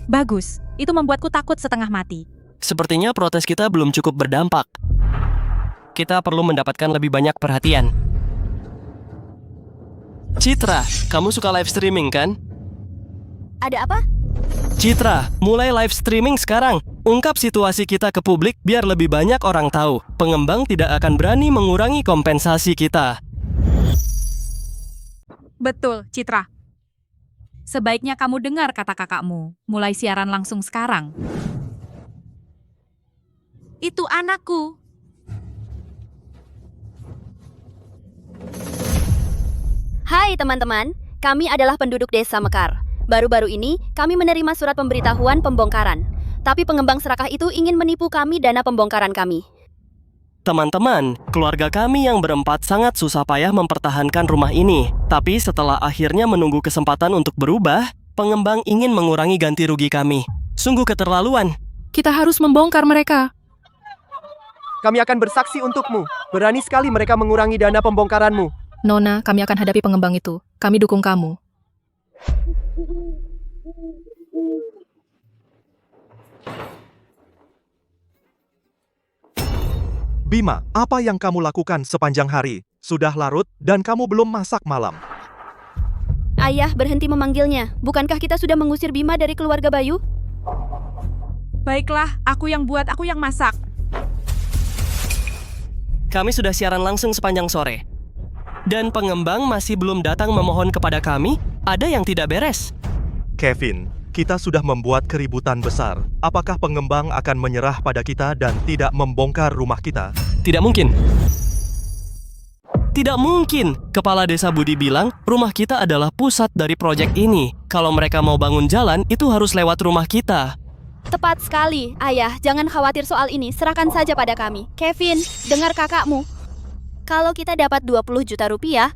Bagus. Itu membuatku takut setengah mati. Sepertinya protes kita belum cukup berdampak. Kita perlu mendapatkan lebih banyak perhatian. Citra, kamu suka live streaming kan? Ada apa? Citra, mulai live streaming sekarang. Ungkap situasi kita ke publik biar lebih banyak orang tahu. Pengembang tidak akan berani mengurangi kompensasi kita. Betul, Citra. Sebaiknya kamu dengar kata kakakmu. Mulai siaran langsung sekarang. Itu anakku. Hai teman-teman, kami adalah penduduk Desa Mekar. Baru-baru ini, kami menerima surat pemberitahuan pembongkaran. Tapi pengembang serakah itu ingin menipu kami dana pembongkaran kami. Teman-teman, keluarga kami yang berempat sangat susah payah mempertahankan rumah ini. Tapi setelah akhirnya menunggu kesempatan untuk berubah, pengembang ingin mengurangi ganti rugi kami. Sungguh keterlaluan. Kita harus membongkar mereka. Kami akan bersaksi untukmu. Berani sekali mereka mengurangi dana pembongkaranmu. Nona, kami akan hadapi pengembang itu. Kami dukung kamu. Bima, apa yang kamu lakukan sepanjang hari? Sudah larut dan kamu belum masak malam. Ayah, berhenti memanggilnya. Bukankah kita sudah mengusir Bima dari keluarga Bayu? Baiklah, aku yang buat, aku yang masak. Kami sudah siaran langsung sepanjang sore. Dan pengembang masih belum datang memohon kepada kami. Ada yang tidak beres. Kevin, kita sudah membuat keributan besar. Apakah pengembang akan menyerah pada kita dan tidak membongkar rumah kita? Tidak mungkin. Tidak mungkin. Kepala Desa Budi bilang, rumah kita adalah pusat dari proyek ini. Kalau mereka mau bangun jalan, itu harus lewat rumah kita. Tepat sekali. Ayah, jangan khawatir soal ini. Serahkan saja pada kami. Kevin, dengar kakakmu. Kalau kita dapat 20 juta rupiah,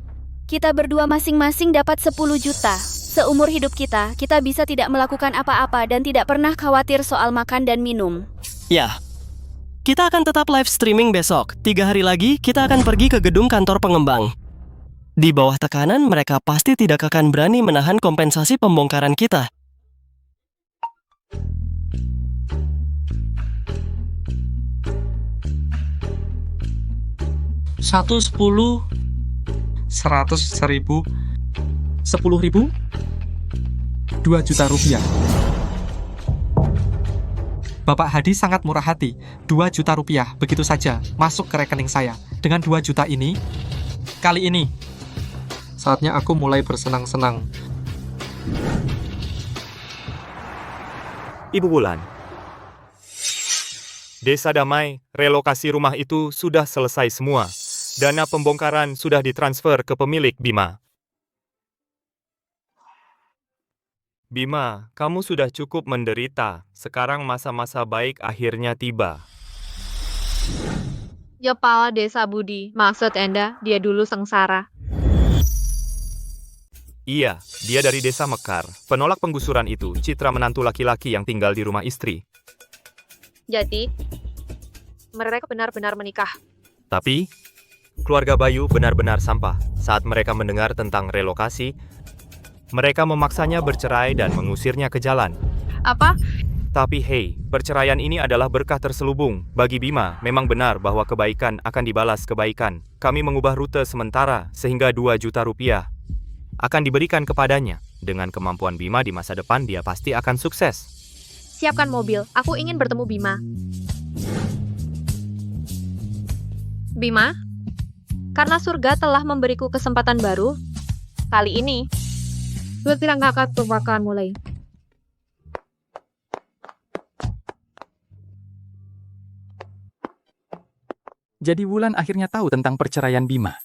kita berdua masing-masing dapat 10 juta. Seumur hidup kita bisa tidak melakukan apa-apa dan tidak pernah khawatir soal makan dan minum. Ya, kita akan tetap live streaming besok. 3 hari lagi, kita akan pergi ke gedung kantor pengembang. Di bawah tekanan, mereka pasti tidak akan berani menahan kompensasi pembongkaran kita. Satu, 10, 100, 1000, 10.000, 2 juta rupiah. Bapak Hadi sangat murah hati. 2 juta rupiah begitu saja masuk ke rekening saya. Dengan 2 juta ini, kali ini, saatnya aku mulai bersenang-senang. Ibu Wulan. Desa Damai, relokasi rumah itu sudah selesai semua. Dana pembongkaran sudah ditransfer ke pemilik Bima. Bima, kamu sudah cukup menderita. Sekarang masa-masa baik akhirnya tiba. Kepala Desa Budi, maksud Anda, dia dulu sengsara. Iya, dia dari Desa Mekar. Penolak penggusuran itu, Citra menantu laki-laki yang tinggal di rumah istri. Jadi, mereka benar-benar menikah. Tapi, keluarga Bayu benar-benar sampah. Saat mereka mendengar tentang relokasi, mereka memaksanya bercerai dan mengusirnya ke jalan. Apa? Tapi hei, perceraian ini adalah berkah terselubung. Bagi Bima, memang benar bahwa kebaikan akan dibalas kebaikan. Kami mengubah rute sementara sehingga 2 juta rupiah akan diberikan kepadanya. Dengan kemampuan Bima di masa depan, dia pasti akan sukses. Siapkan mobil, aku ingin bertemu Bima. Bima, karena surga telah memberiku kesempatan baru, kali ini, gue tidak akan bakalan mulai. Jadi Wulan akhirnya tahu tentang perceraian Bima.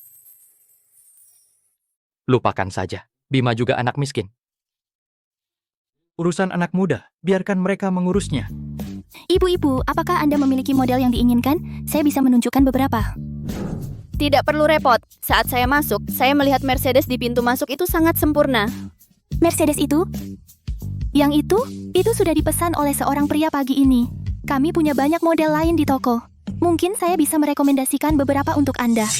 Lupakan saja, Bima juga anak miskin. Urusan anak muda, biarkan mereka mengurusnya. Ibu-ibu, apakah Anda memiliki model yang diinginkan? Saya bisa menunjukkan beberapa. Tidak perlu repot. Saat saya masuk, saya melihat Mercedes di pintu masuk itu sangat sempurna. Mercedes itu? Yang itu sudah dipesan oleh seorang pria pagi ini. Kami punya banyak model lain di toko. Mungkin saya bisa merekomendasikan beberapa untuk Anda.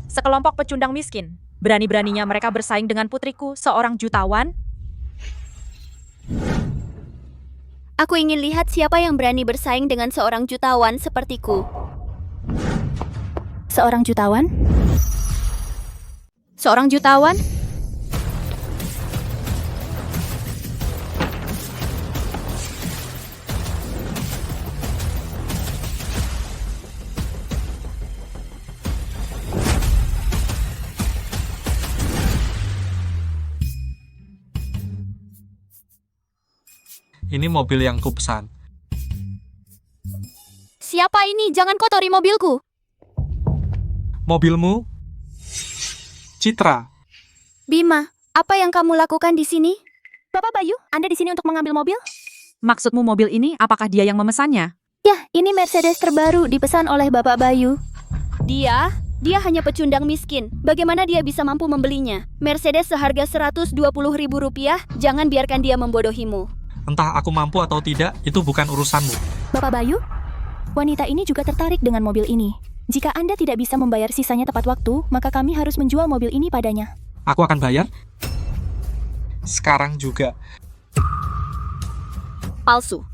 Sekelompok pecundang miskin. Berani-beraninya mereka bersaing dengan putriku, seorang jutawan. Aku ingin lihat siapa yang berani bersaing dengan seorang jutawan sepertiku. Seorang jutawan? Seorang jutawan? Ini mobil yang kupesan. Siapa ini? Jangan kotori mobilku. Mobilmu? Citra. Bima, apa yang kamu lakukan di sini? Bapak Bayu, Anda di sini untuk mengambil mobil? Maksudmu mobil ini, apakah dia yang memesannya? Ya, ini Mercedes terbaru dipesan oleh Bapak Bayu. Dia hanya pecundang miskin. Bagaimana dia bisa mampu membelinya? Mercedes seharga Rp120.000. Jangan biarkan dia membodohimu. Entah aku mampu atau tidak, itu bukan urusanmu. Bapak Bayu, wanita ini juga tertarik dengan mobil ini. Jika Anda tidak bisa membayar sisanya tepat waktu, maka kami harus menjual mobil ini padanya. Aku akan bayar. Sekarang juga. Palsu.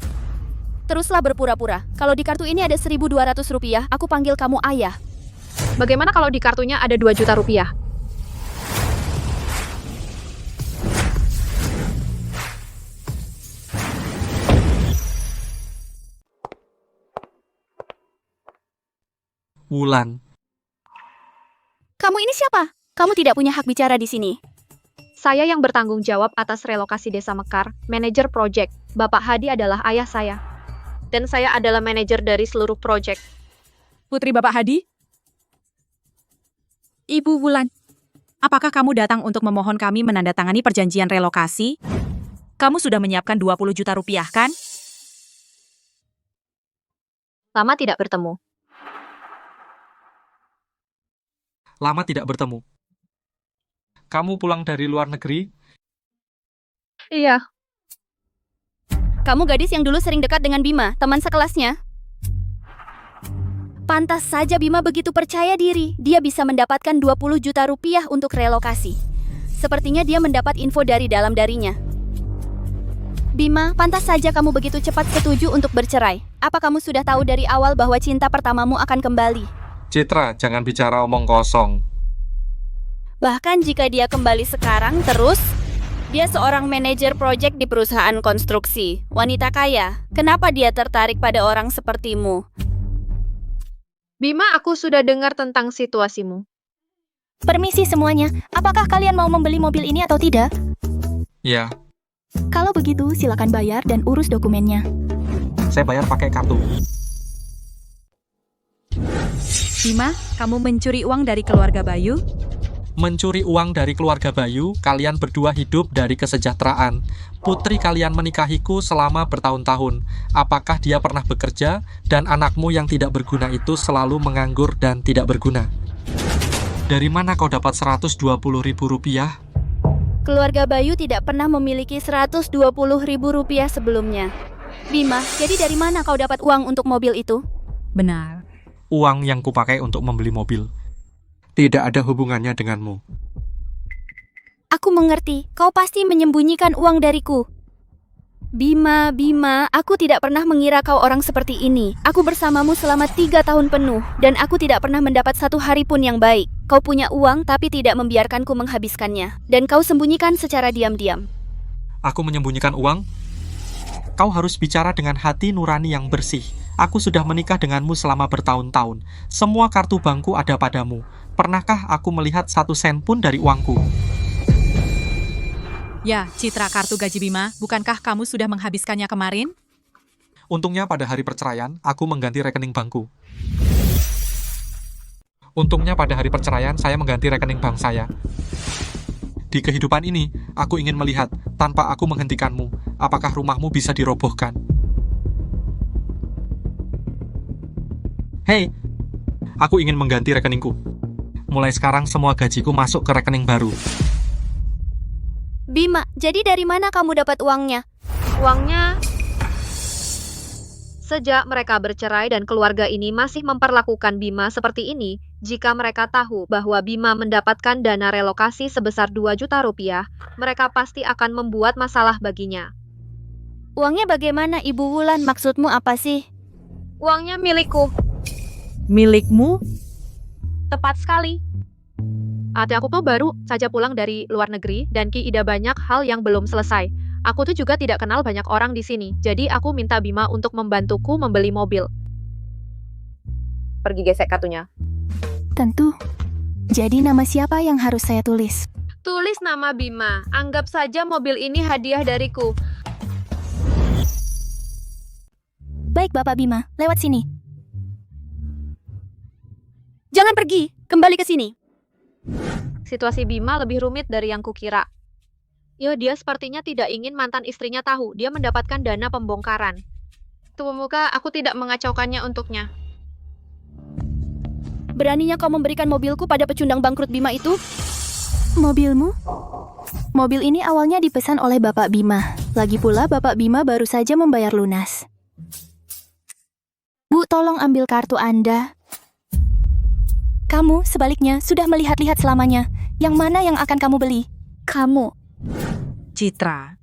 Teruslah berpura-pura. Kalau di kartu ini ada Rp1.200, aku panggil kamu ayah. Bagaimana kalau di kartunya ada 2 juta rupiah? Wulan. Kamu ini siapa? Kamu tidak punya hak bicara di sini. Saya yang bertanggung jawab atas relokasi Desa Mekar, manajer proyek. Bapak Hadi adalah ayah saya. Dan saya adalah manajer dari seluruh proyek. Putri Bapak Hadi? Ibu Wulan, apakah kamu datang untuk memohon kami menandatangani perjanjian relokasi? Kamu sudah menyiapkan 20 juta rupiah, kan? Lama tidak bertemu. Lama tidak bertemu. Kamu pulang dari luar negeri? Iya. Kamu gadis yang dulu sering dekat dengan Bima, teman sekelasnya. Pantas saja Bima begitu percaya diri. Dia bisa mendapatkan 20 juta rupiah untuk relokasi. Sepertinya dia mendapat info dari dalam darinya. Bima, pantas saja kamu begitu cepat setuju untuk bercerai. Apa kamu sudah tahu dari awal bahwa cinta pertamamu akan kembali? Citra, jangan bicara omong kosong. Bahkan jika dia kembali sekarang terus, dia seorang manajer proyek di perusahaan konstruksi. Wanita kaya, kenapa dia tertarik pada orang sepertimu? Bima, aku sudah dengar tentang situasimu. Permisi semuanya, apakah kalian mau membeli mobil ini atau tidak? Ya, Kalau begitu, silakan bayar dan urus dokumennya. saya bayar pakai kartu. Bima, kamu mencuri uang dari keluarga Bayu? Mencuri uang dari keluarga Bayu, kalian berdua hidup dari kesejahteraan. Putri kalian menikahiku selama bertahun-tahun. Apakah dia pernah bekerja? Dan anakmu yang tidak berguna itu selalu menganggur dan tidak berguna. Dari mana kau dapat 120.000 rupiah? Keluarga Bayu tidak pernah memiliki 120.000 rupiah sebelumnya. Bima, jadi dari mana kau dapat uang untuk mobil itu? Benar. Uang yang kupakai untuk membeli mobil. Tidak ada hubungannya denganmu. Aku mengerti, kau pasti menyembunyikan uang dariku. Bima, aku tidak pernah mengira kau orang seperti ini. Aku bersamamu selama 3 tahun penuh, dan aku tidak pernah mendapat satu hari pun yang baik. Kau punya uang, tapi tidak membiarkanku menghabiskannya. Dan kau sembunyikan secara diam-diam. Aku menyembunyikan uang? Kau harus bicara dengan hati nurani yang bersih. Aku sudah menikah denganmu selama bertahun-tahun. Semua kartu bankku ada padamu. Pernahkah aku melihat 1 sen pun dari uangku? Ya, Citra kartu gaji Bima, bukankah kamu sudah menghabiskannya kemarin? Untungnya pada hari perceraian, aku mengganti rekening bankku. Untungnya pada hari perceraian, saya mengganti rekening bank saya. Di kehidupan ini, aku ingin melihat, tanpa aku menghentikanmu, apakah rumahmu bisa dirobohkan. Hei, aku ingin mengganti rekeningku. Mulai sekarang semua gajiku masuk ke rekening baru. Bima, jadi dari mana kamu dapat uangnya? Uangnya... Sejak mereka bercerai dan keluarga ini masih memperlakukan Bima seperti ini, jika mereka tahu bahwa Bima mendapatkan dana relokasi sebesar 2 juta rupiah, mereka pasti akan membuat masalah baginya. Uangnya bagaimana, Ibu Wulan? Maksudmu apa sih? Uangnya milikku. Milikmu? Tepat sekali. Ate aku tuh baru saja pulang dari luar negeri dan Ki Ida banyak hal yang belum selesai. Aku tuh juga tidak kenal banyak orang di sini, jadi aku minta Bima untuk membantuku membeli mobil. Pergi gesek kartunya. Tentu. Jadi nama siapa yang harus saya tulis? Tulis nama Bima. Anggap saja mobil ini hadiah dariku. Baik Bapak Bima, lewat sini. Jangan pergi, kembali ke sini. Situasi Bima lebih rumit dari yang kukira. Ya, dia sepertinya tidak ingin mantan istrinya tahu dia mendapatkan dana pembongkaran. Tubuh muka, aku tidak mengacaukannya untuknya. Beraninya kau memberikan mobilku pada pecundang bangkrut Bima itu? Mobilmu? Mobil ini awalnya dipesan oleh Bapak Bima. Lagi pula Bapak Bima baru saja membayar lunas. Bu, tolong ambil kartu Anda. Kamu, sebaliknya, sudah melihat-lihat selamanya. Yang mana yang akan kamu beli? Kamu. Citra,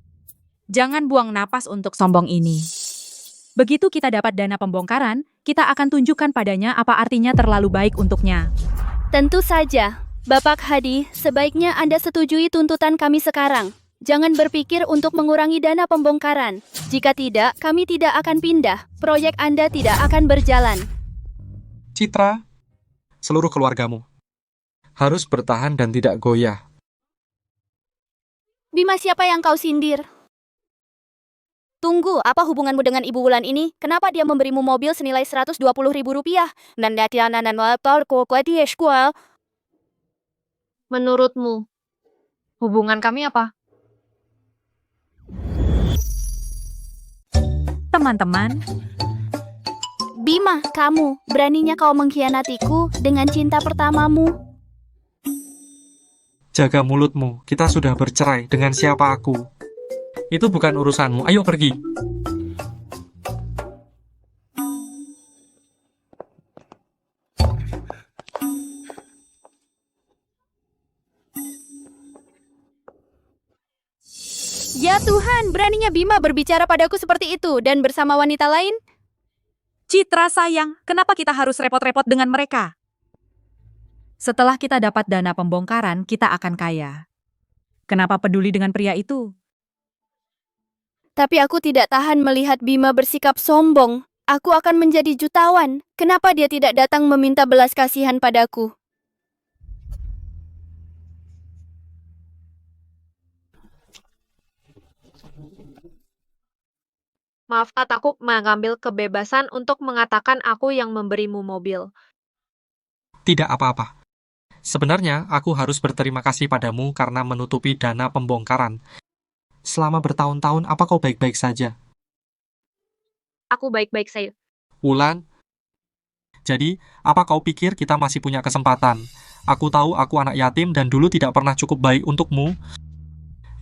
jangan buang napas untuk sombong ini. Begitu kita dapat dana pembongkaran, kita akan tunjukkan padanya apa artinya terlalu baik untuknya. Tentu saja. Bapak Hadi, sebaiknya Anda setujui tuntutan kami sekarang. Jangan berpikir untuk mengurangi dana pembongkaran. Jika tidak, kami tidak akan pindah. Proyek Anda tidak akan berjalan. Citra, seluruh keluargamu harus bertahan dan tidak goyah. Bima, siapa yang kau sindir? Tunggu, apa hubunganmu dengan Ibu Wulan ini? Kenapa dia memberimu mobil senilai 120.000 rupiah? Menurutmu, hubungan kami apa? Teman-teman, Bima, kamu, beraninya kau mengkhianatiku dengan cinta pertamamu. Jaga mulutmu, kita sudah bercerai. Dengan siapa aku? Itu bukan urusanmu, ayo pergi. Ya Tuhan, beraninya Bima berbicara padaku seperti itu dan bersama wanita lain? Citra sayang, kenapa kita harus repot-repot dengan mereka? Setelah kita dapat dana pembongkaran, kita akan kaya. Kenapa peduli dengan pria itu? Tapi aku tidak tahan melihat Bima bersikap sombong. Aku akan menjadi jutawan. Kenapa dia tidak datang meminta belas kasihan padaku? Maaf, aku mengambil kebebasan untuk mengatakan aku yang memberimu mobil. Tidak apa-apa. Sebenarnya, aku harus berterima kasih padamu karena menutupi dana pembongkaran. Selama bertahun-tahun, apa kau baik-baik saja? Aku baik-baik saja. Wulan, jadi, apa kau pikir kita masih punya kesempatan? Aku tahu aku anak yatim dan dulu tidak pernah cukup baik untukmu.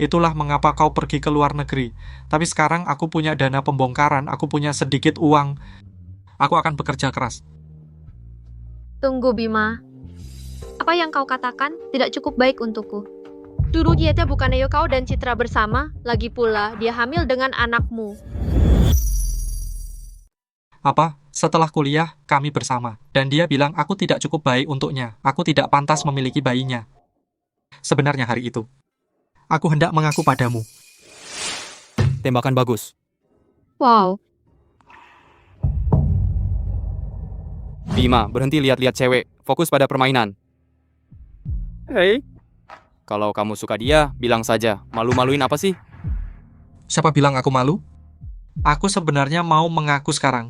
Itulah mengapa kau pergi ke luar negeri. Tapi sekarang aku punya dana pembongkaran, aku punya sedikit uang. Aku akan bekerja keras. Tunggu, Bima. Apa yang kau katakan tidak cukup baik untukku. Dulu dia bukannya kau dan Citra bersama, lagi pula dia hamil dengan anakmu. Apa? Setelah kuliah, kami bersama. Dan dia bilang aku tidak cukup baik untuknya. Aku tidak pantas memiliki bayinya. Sebenarnya hari itu, aku hendak mengaku padamu. Tembakan bagus. Wow. Bima, berhenti lihat-lihat cewek. Fokus pada permainan. Hei. Kalau kamu suka dia, bilang saja. Malu-maluin apa sih? Siapa bilang aku malu? Aku sebenarnya mau mengaku sekarang.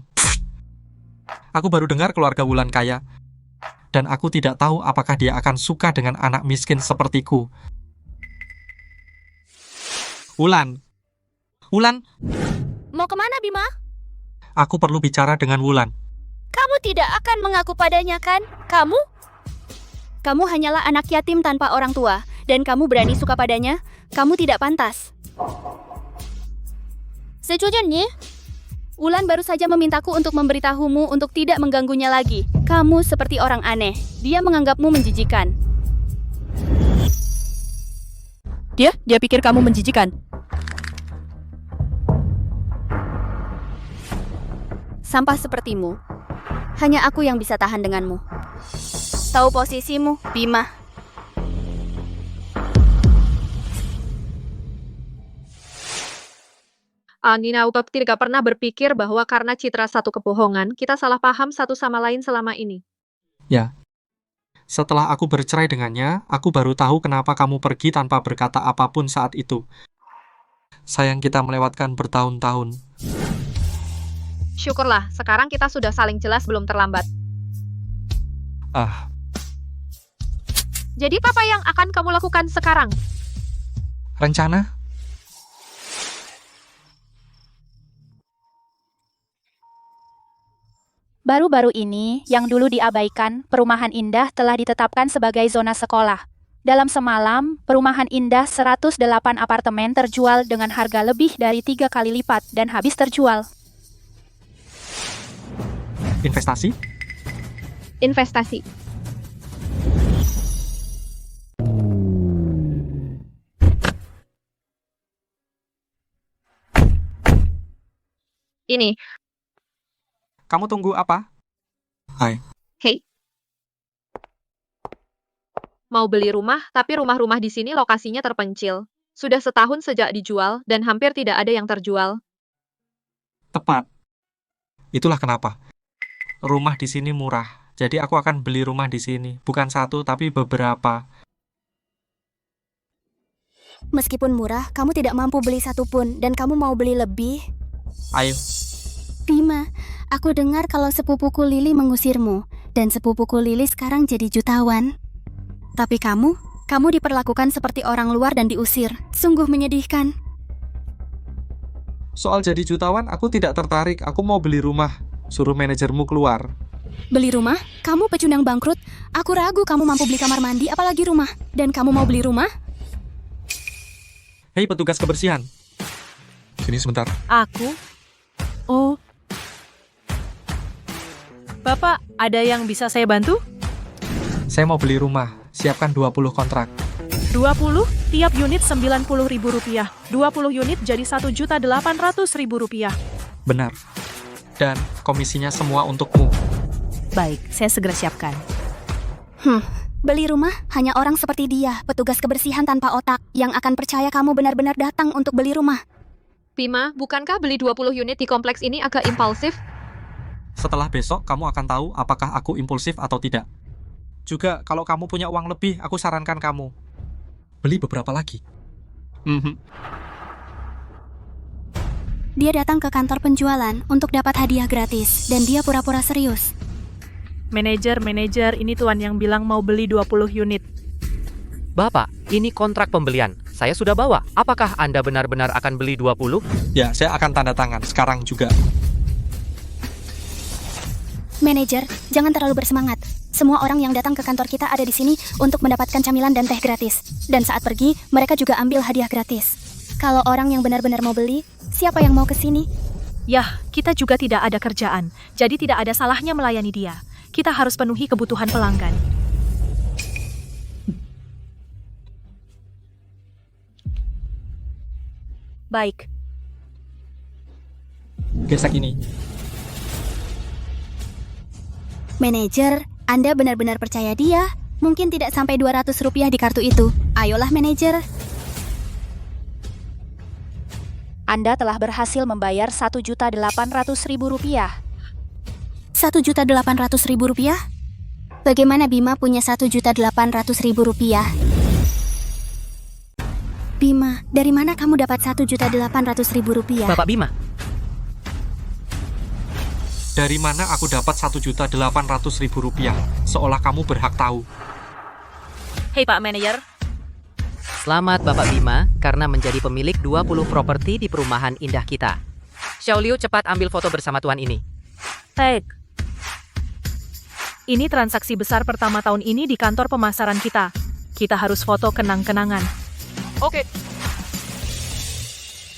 Aku baru dengar keluarga Wulan kaya. Dan aku tidak tahu apakah dia akan suka dengan anak miskin sepertiku. Wulan. Wulan, Mau kemana, Bima? aku perlu bicara dengan Wulan. Kamu tidak akan mengaku padanya, kan? Kamu? Kamu hanyalah anak yatim tanpa orang tua, dan kamu berani suka padanya? Kamu tidak pantas. Sejujurnya, Wulan baru saja memintaku untuk memberitahumu untuk tidak mengganggunya lagi. Kamu seperti orang aneh. Dia menganggapmu menjijikan. Dia pikir kamu menjijikan. Sampah sepertimu. Hanya aku yang bisa tahan denganmu. Tahu posisimu, Bima. Nina tidak pernah berpikir bahwa karena Citra satu kebohongan, kita salah paham satu sama lain selama ini. Ya. Setelah aku bercerai dengannya, aku baru tahu kenapa kamu pergi tanpa berkata apapun saat itu. Sayang kita melewatkan bertahun-tahun. Syukurlah, sekarang kita sudah saling jelas belum terlambat. Jadi apa yang akan kamu lakukan sekarang? Rencana? Baru-baru ini, yang dulu diabaikan, perumahan indah telah ditetapkan sebagai zona sekolah. Dalam semalam, perumahan indah 108 apartemen terjual dengan harga lebih dari 3 kali lipat dan habis terjual. Investasi? Investasi. Ini. Kamu tunggu apa? Hai. Hey. Mau beli rumah, tapi rumah-rumah di sini lokasinya terpencil. Sudah setahun sejak dijual, dan hampir tidak ada yang terjual. Tepat. Itulah kenapa. Rumah di sini murah. Jadi aku akan beli rumah di sini. Bukan satu, tapi beberapa. Meskipun murah, kamu tidak mampu beli satu pun, dan kamu mau beli lebih? Ayo. Bima, aku dengar kalau sepupuku Lili mengusirmu, dan sepupuku Lili sekarang jadi jutawan. Tapi kamu diperlakukan seperti orang luar dan diusir. Sungguh menyedihkan. Soal jadi jutawan, aku tidak tertarik. Aku mau beli rumah. Suruh manajermu keluar. Beli rumah? Kamu pecundang bangkrut? Aku ragu kamu mampu beli kamar mandi, apalagi rumah. Dan kamu mau beli rumah? Hei petugas kebersihan. Sini sebentar. Aku? Oh. Bapak, ada yang bisa saya bantu? Saya mau beli rumah. Siapkan 20 kontrak. 20, tiap unit Rp90.000. 20 unit jadi Rp1.800.000. Benar. Dan komisinya semua untukmu. Baik, saya segera siapkan. Beli rumah hanya orang seperti dia, petugas kebersihan tanpa otak, yang akan percaya kamu benar-benar datang untuk beli rumah. Bima, bukankah beli 20 unit di kompleks ini agak impulsif? Setelah besok, kamu akan tahu apakah aku impulsif atau tidak. Juga, kalau kamu punya uang lebih, aku sarankan kamu beli beberapa lagi. Dia datang ke kantor penjualan untuk dapat hadiah gratis, dan dia pura-pura serius. Manajer, ini tuan yang bilang mau beli 20 unit. Bapak, ini kontrak pembelian. Saya sudah bawa. Apakah Anda benar-benar akan beli 20? Ya, saya akan tanda tangan sekarang juga. Manajer, jangan terlalu bersemangat. Semua orang yang datang ke kantor kita ada di sini untuk mendapatkan camilan dan teh gratis. Dan saat pergi, mereka juga ambil hadiah gratis. Kalau orang yang benar-benar mau beli, siapa yang mau ke sini? Yah, kita juga tidak ada kerjaan. Jadi tidak ada salahnya melayani dia. Kita harus penuhi kebutuhan pelanggan. Baik. Gesek ini. Manajer, Anda benar-benar percaya dia? Mungkin tidak sampai Rp200 di kartu itu. Ayolah manajer. Anda telah berhasil membayar Rp1.800.000. Rp1.800.000? Bagaimana Bima punya Rp1.800.000? Bima, dari mana kamu dapat Rp1.800.000? Bapak Bima. Dari mana aku dapat Rp1.800.000? Seolah kamu berhak tahu. Hei Pak Manajer. Selamat Bapak Bima, karena menjadi pemilik 20 properti di perumahan indah kita. Xiaoliu, cepat ambil foto bersama tuan ini. Baik. Ini transaksi besar pertama tahun ini di kantor pemasaran kita. Kita harus foto kenang-kenangan. Oke.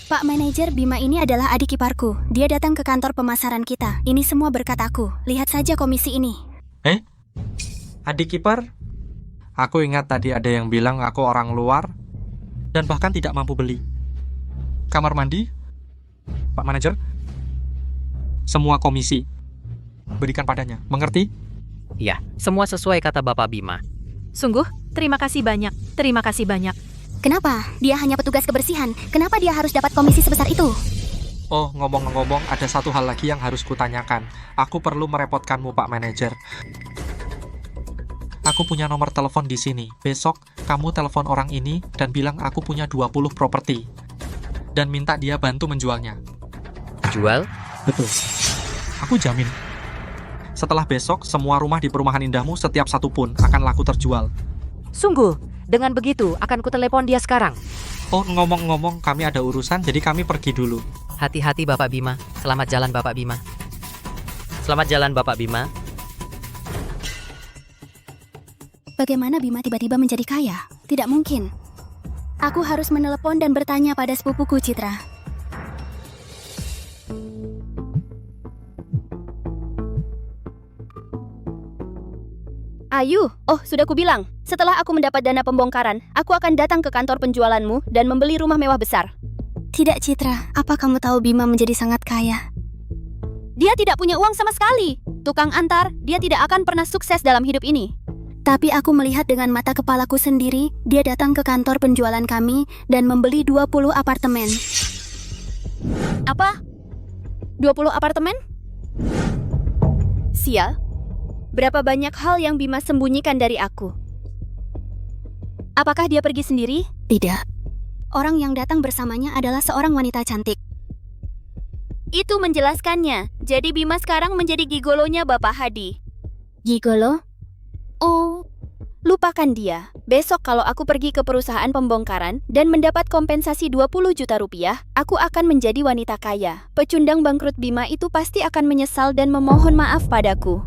Pak Manajer, Bima ini adalah adik iparku. Dia datang ke kantor pemasaran kita. Ini semua berkat aku. Lihat saja komisi ini. Adik ipar? Aku ingat tadi ada yang bilang aku orang luar dan bahkan tidak mampu beli. Kamar mandi? Pak Manajer? Semua komisi berikan padanya. Mengerti? Ya, semua sesuai kata Bapak Bima. Sungguh, terima kasih banyak. Terima kasih banyak. Kenapa? Dia hanya petugas kebersihan. Kenapa dia harus dapat komisi sebesar itu? Oh, ngomong-ngomong, ada satu hal lagi yang harus kutanyakan. Aku perlu merepotkanmu, Pak Manajer. Aku punya nomor telepon di sini. Besok, kamu telepon orang ini dan bilang aku punya 20 properti. Dan minta dia bantu menjualnya. Jual? Betul. Aku jamin. Setelah besok, semua rumah di perumahan indahmu setiap satu pun akan laku terjual. Sungguh, dengan begitu akan kutelepon dia sekarang. Oh, ngomong-ngomong, kami ada urusan, jadi kami pergi dulu. Hati-hati Bapak Bima. Selamat jalan Bapak Bima. Selamat jalan Bapak Bima. Bagaimana Bima tiba-tiba menjadi kaya? Tidak mungkin. Aku harus menelepon dan bertanya pada sepupuku Citra. Ayu, sudah kubilang. Setelah aku mendapat dana pembongkaran, aku akan datang ke kantor penjualanmu dan membeli rumah mewah besar. Tidak Citra, apa kamu tahu Bima menjadi sangat kaya? Dia tidak punya uang sama sekali. Tukang antar, dia tidak akan pernah sukses dalam hidup ini. Tapi aku melihat dengan mata kepalaku sendiri, dia datang ke kantor penjualan kami dan membeli 20 apartemen. Apa? 20 apartemen? Sial. Berapa banyak hal yang Bima sembunyikan dari aku. Apakah dia pergi sendiri? Tidak. Orang yang datang bersamanya adalah seorang wanita cantik. Itu menjelaskannya. Jadi Bima sekarang menjadi gigolonya Bapak Hadi. Gigolo? Oh, lupakan dia. Besok kalau aku pergi ke perusahaan pembongkaran dan mendapat kompensasi 20 juta rupiah, aku akan menjadi wanita kaya. Pecundang bangkrut Bima itu pasti akan menyesal dan memohon maaf padaku.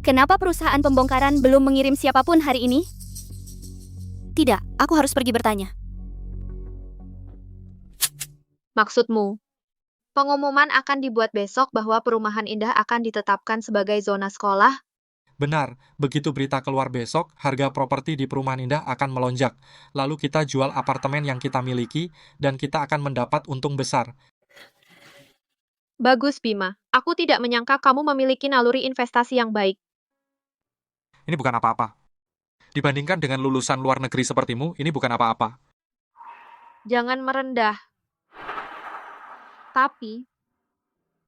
Kenapa perusahaan pembongkaran belum mengirim siapapun hari ini? Tidak, aku harus pergi bertanya. Maksudmu? Pengumuman akan dibuat besok bahwa Perumahan Indah akan ditetapkan sebagai zona sekolah? Benar, begitu berita keluar besok, harga properti di Perumahan Indah akan melonjak. Lalu kita jual apartemen yang kita miliki, dan kita akan mendapat untung besar. Bagus, Bima. Aku tidak menyangka kamu memiliki naluri investasi yang baik. Ini bukan apa-apa. Dibandingkan dengan lulusan luar negeri sepertimu, ini bukan apa-apa. Jangan merendah. Tapi,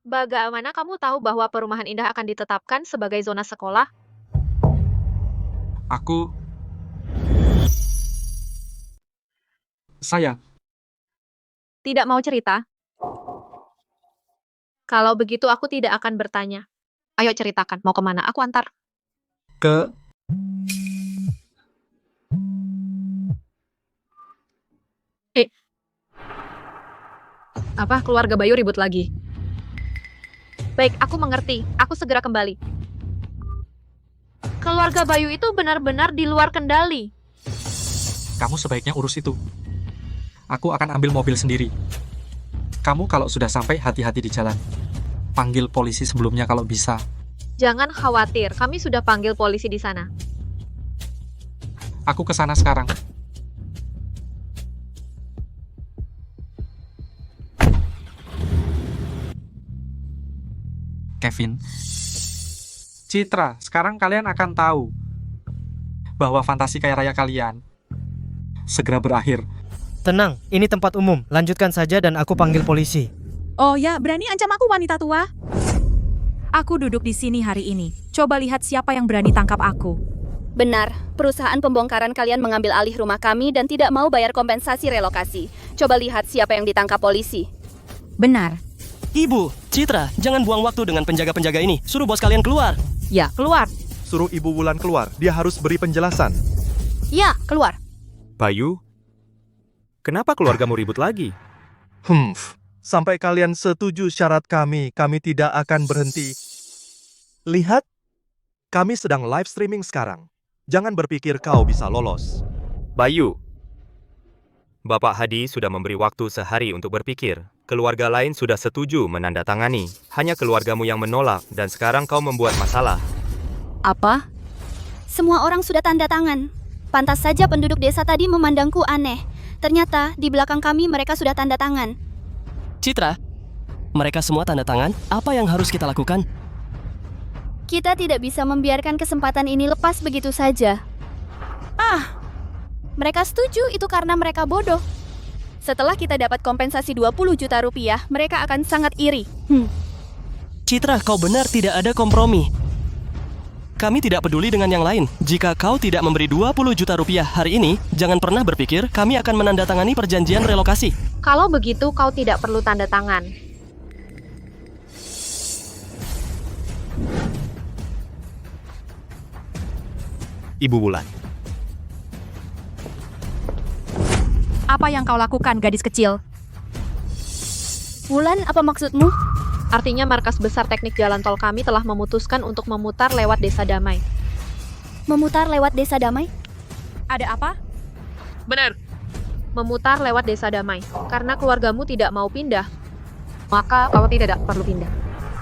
bagaimana kamu tahu bahwa Perumahan Indah akan ditetapkan sebagai zona sekolah? Saya Tidak mau cerita? Kalau begitu aku tidak akan bertanya. Ayo ceritakan, mau kemana? Aku antar. ke... Apa, keluarga Bayu ribut lagi? Baik, aku mengerti. Aku segera kembali. Keluarga Bayu itu benar-benar di luar kendali. Kamu sebaiknya urus itu. Aku akan ambil mobil sendiri. Kamu kalau sudah sampai, hati-hati di jalan. Panggil polisi sebelumnya kalau bisa. Jangan khawatir, kami sudah panggil polisi di sana. Aku ke sana sekarang. Kevin, Citra, sekarang kalian akan tahu bahwa fantasi kaya raya kalian segera berakhir. Tenang, ini tempat umum. Lanjutkan saja dan aku panggil polisi. Oh ya, berani ancam aku wanita tua? Aku duduk di sini hari ini. Coba lihat siapa yang berani tangkap aku. Benar, perusahaan pembongkaran kalian mengambil alih rumah kami dan tidak mau bayar kompensasi relokasi. Coba lihat siapa yang ditangkap polisi. Benar. Ibu, Citra, jangan buang waktu dengan penjaga-penjaga ini. Suruh bos kalian keluar. Ya, keluar. Suruh Ibu Wulan keluar, dia harus beri penjelasan. Ya, keluar. Bayu, kenapa keluargamu ribut lagi? Sampai kalian setuju syarat kami tidak akan berhenti. Lihat, kami sedang live streaming sekarang. Jangan berpikir kau bisa lolos. Bayu, Bapak Hadi sudah memberi waktu sehari untuk berpikir. Keluarga lain sudah setuju menandatangani. Hanya keluargamu yang menolak dan sekarang kau membuat masalah. Apa? Semua orang sudah tanda tangan. Pantas saja penduduk desa tadi memandangku aneh. Ternyata di belakang kami mereka sudah tanda tangan. Citra, mereka semua tanda tangan. Apa yang harus kita lakukan? Kita tidak bisa membiarkan kesempatan ini lepas begitu saja. Mereka setuju itu karena mereka bodoh. Setelah kita dapat kompensasi 20 juta rupiah, mereka akan sangat iri. Citra, kau benar tidak ada kompromi. Kami tidak peduli dengan yang lain. Jika kau tidak memberi 20 juta rupiah hari ini, jangan pernah berpikir kami akan menandatangani perjanjian relokasi. Kalau begitu, kau tidak perlu tanda tangan. Ibu Wulan, Apa yang kau lakukan, gadis kecil? Wulan, apa maksudmu? Artinya markas besar teknik jalan tol kami telah memutuskan untuk memutar lewat Desa Damai. Memutar lewat Desa Damai? Ada apa? Benar. Memutar lewat Desa Damai. Karena keluargamu tidak mau pindah, maka kau tidak perlu pindah.